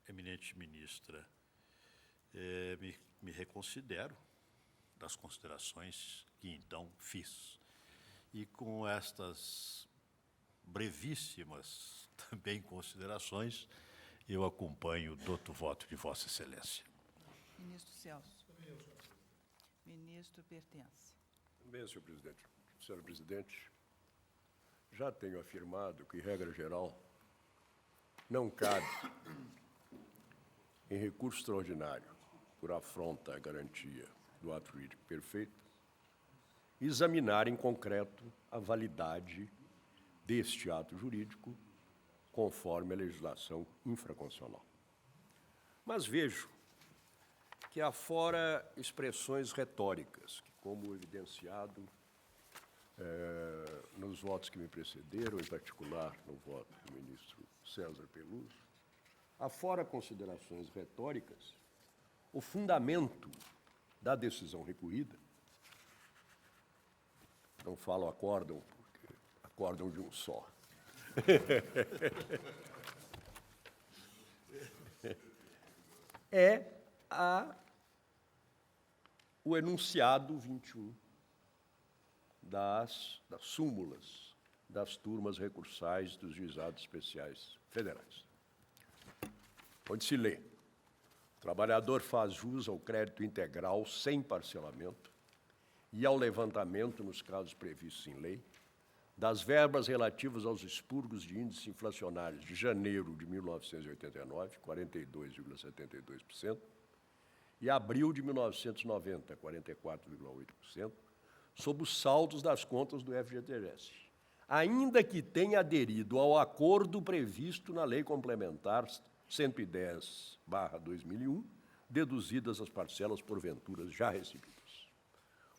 eminente ministra, me reconsidero das considerações que então fiz. E com estas brevíssimas também considerações, eu acompanho o douto voto de Vossa Excelência. Ministro Celso. Ministro Pertence. Bem, senhor presidente. Senhora presidente, já tenho afirmado que, regra geral, não cabe, em recurso extraordinário, por afronta à garantia do ato jurídico perfeito, examinar em concreto a validade deste ato jurídico conforme a legislação infraconstitucional. Mas vejo que afora expressões retóricas, que, como evidenciado nos votos que me precederam, em particular no voto do ministro César Peluso, afora considerações retóricas, o fundamento da decisão recorrida, não falo acórdão, porque acórdão de um só, é o enunciado 21 das súmulas das turmas recursais dos juizados especiais federais, onde se lê: o trabalhador faz jus ao crédito integral sem parcelamento e ao levantamento, nos casos previstos em lei, das verbas relativas aos expurgos de índices inflacionários de janeiro de 1989, 42,72%, e abril de 1990, 44,8%, sob os saldos das contas do FGTS, ainda que tenha aderido ao acordo previsto na Lei Complementar 110/2001, deduzidas as parcelas porventura já recebidas.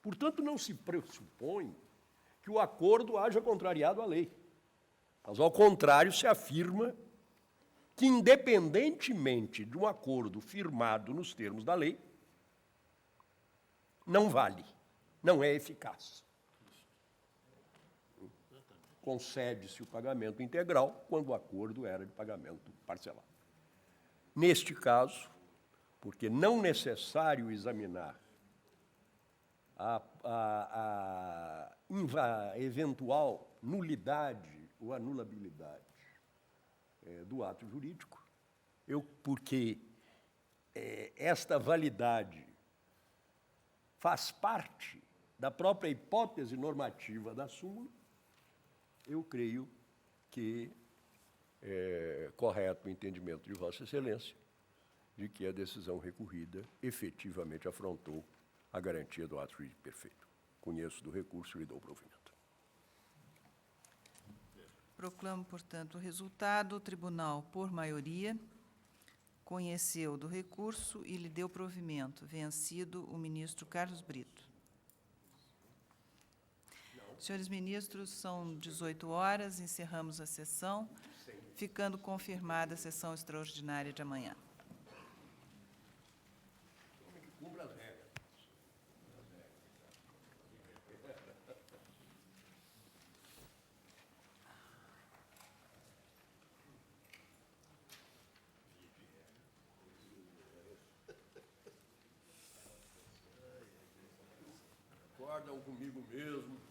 Portanto, não se pressupõe que o acordo haja contrariado a lei. Mas, ao contrário, se afirma que, independentemente de um acordo firmado nos termos da lei, não vale, não é eficaz. Concede-se o pagamento integral quando o acordo era de pagamento parcelado. Neste caso, porque não necessário examinar a eventual nulidade ou anulabilidade do ato jurídico, porque esta validade faz parte da própria hipótese normativa da súmula, eu creio que é correto o entendimento de Vossa Excelência de que a decisão recorrida efetivamente afrontou a garantia do ato jurídico perfeito. Conheço do recurso e lhe dou provimento. Proclamo, portanto, o resultado. O tribunal, por maioria, conheceu do recurso e lhe deu provimento. Vencido o ministro Carlos Brito. Senhores ministros, são 18 horas, encerramos a sessão, ficando confirmada a sessão extraordinária de amanhã. Cumpra as regras. Acordam comigo mesmo.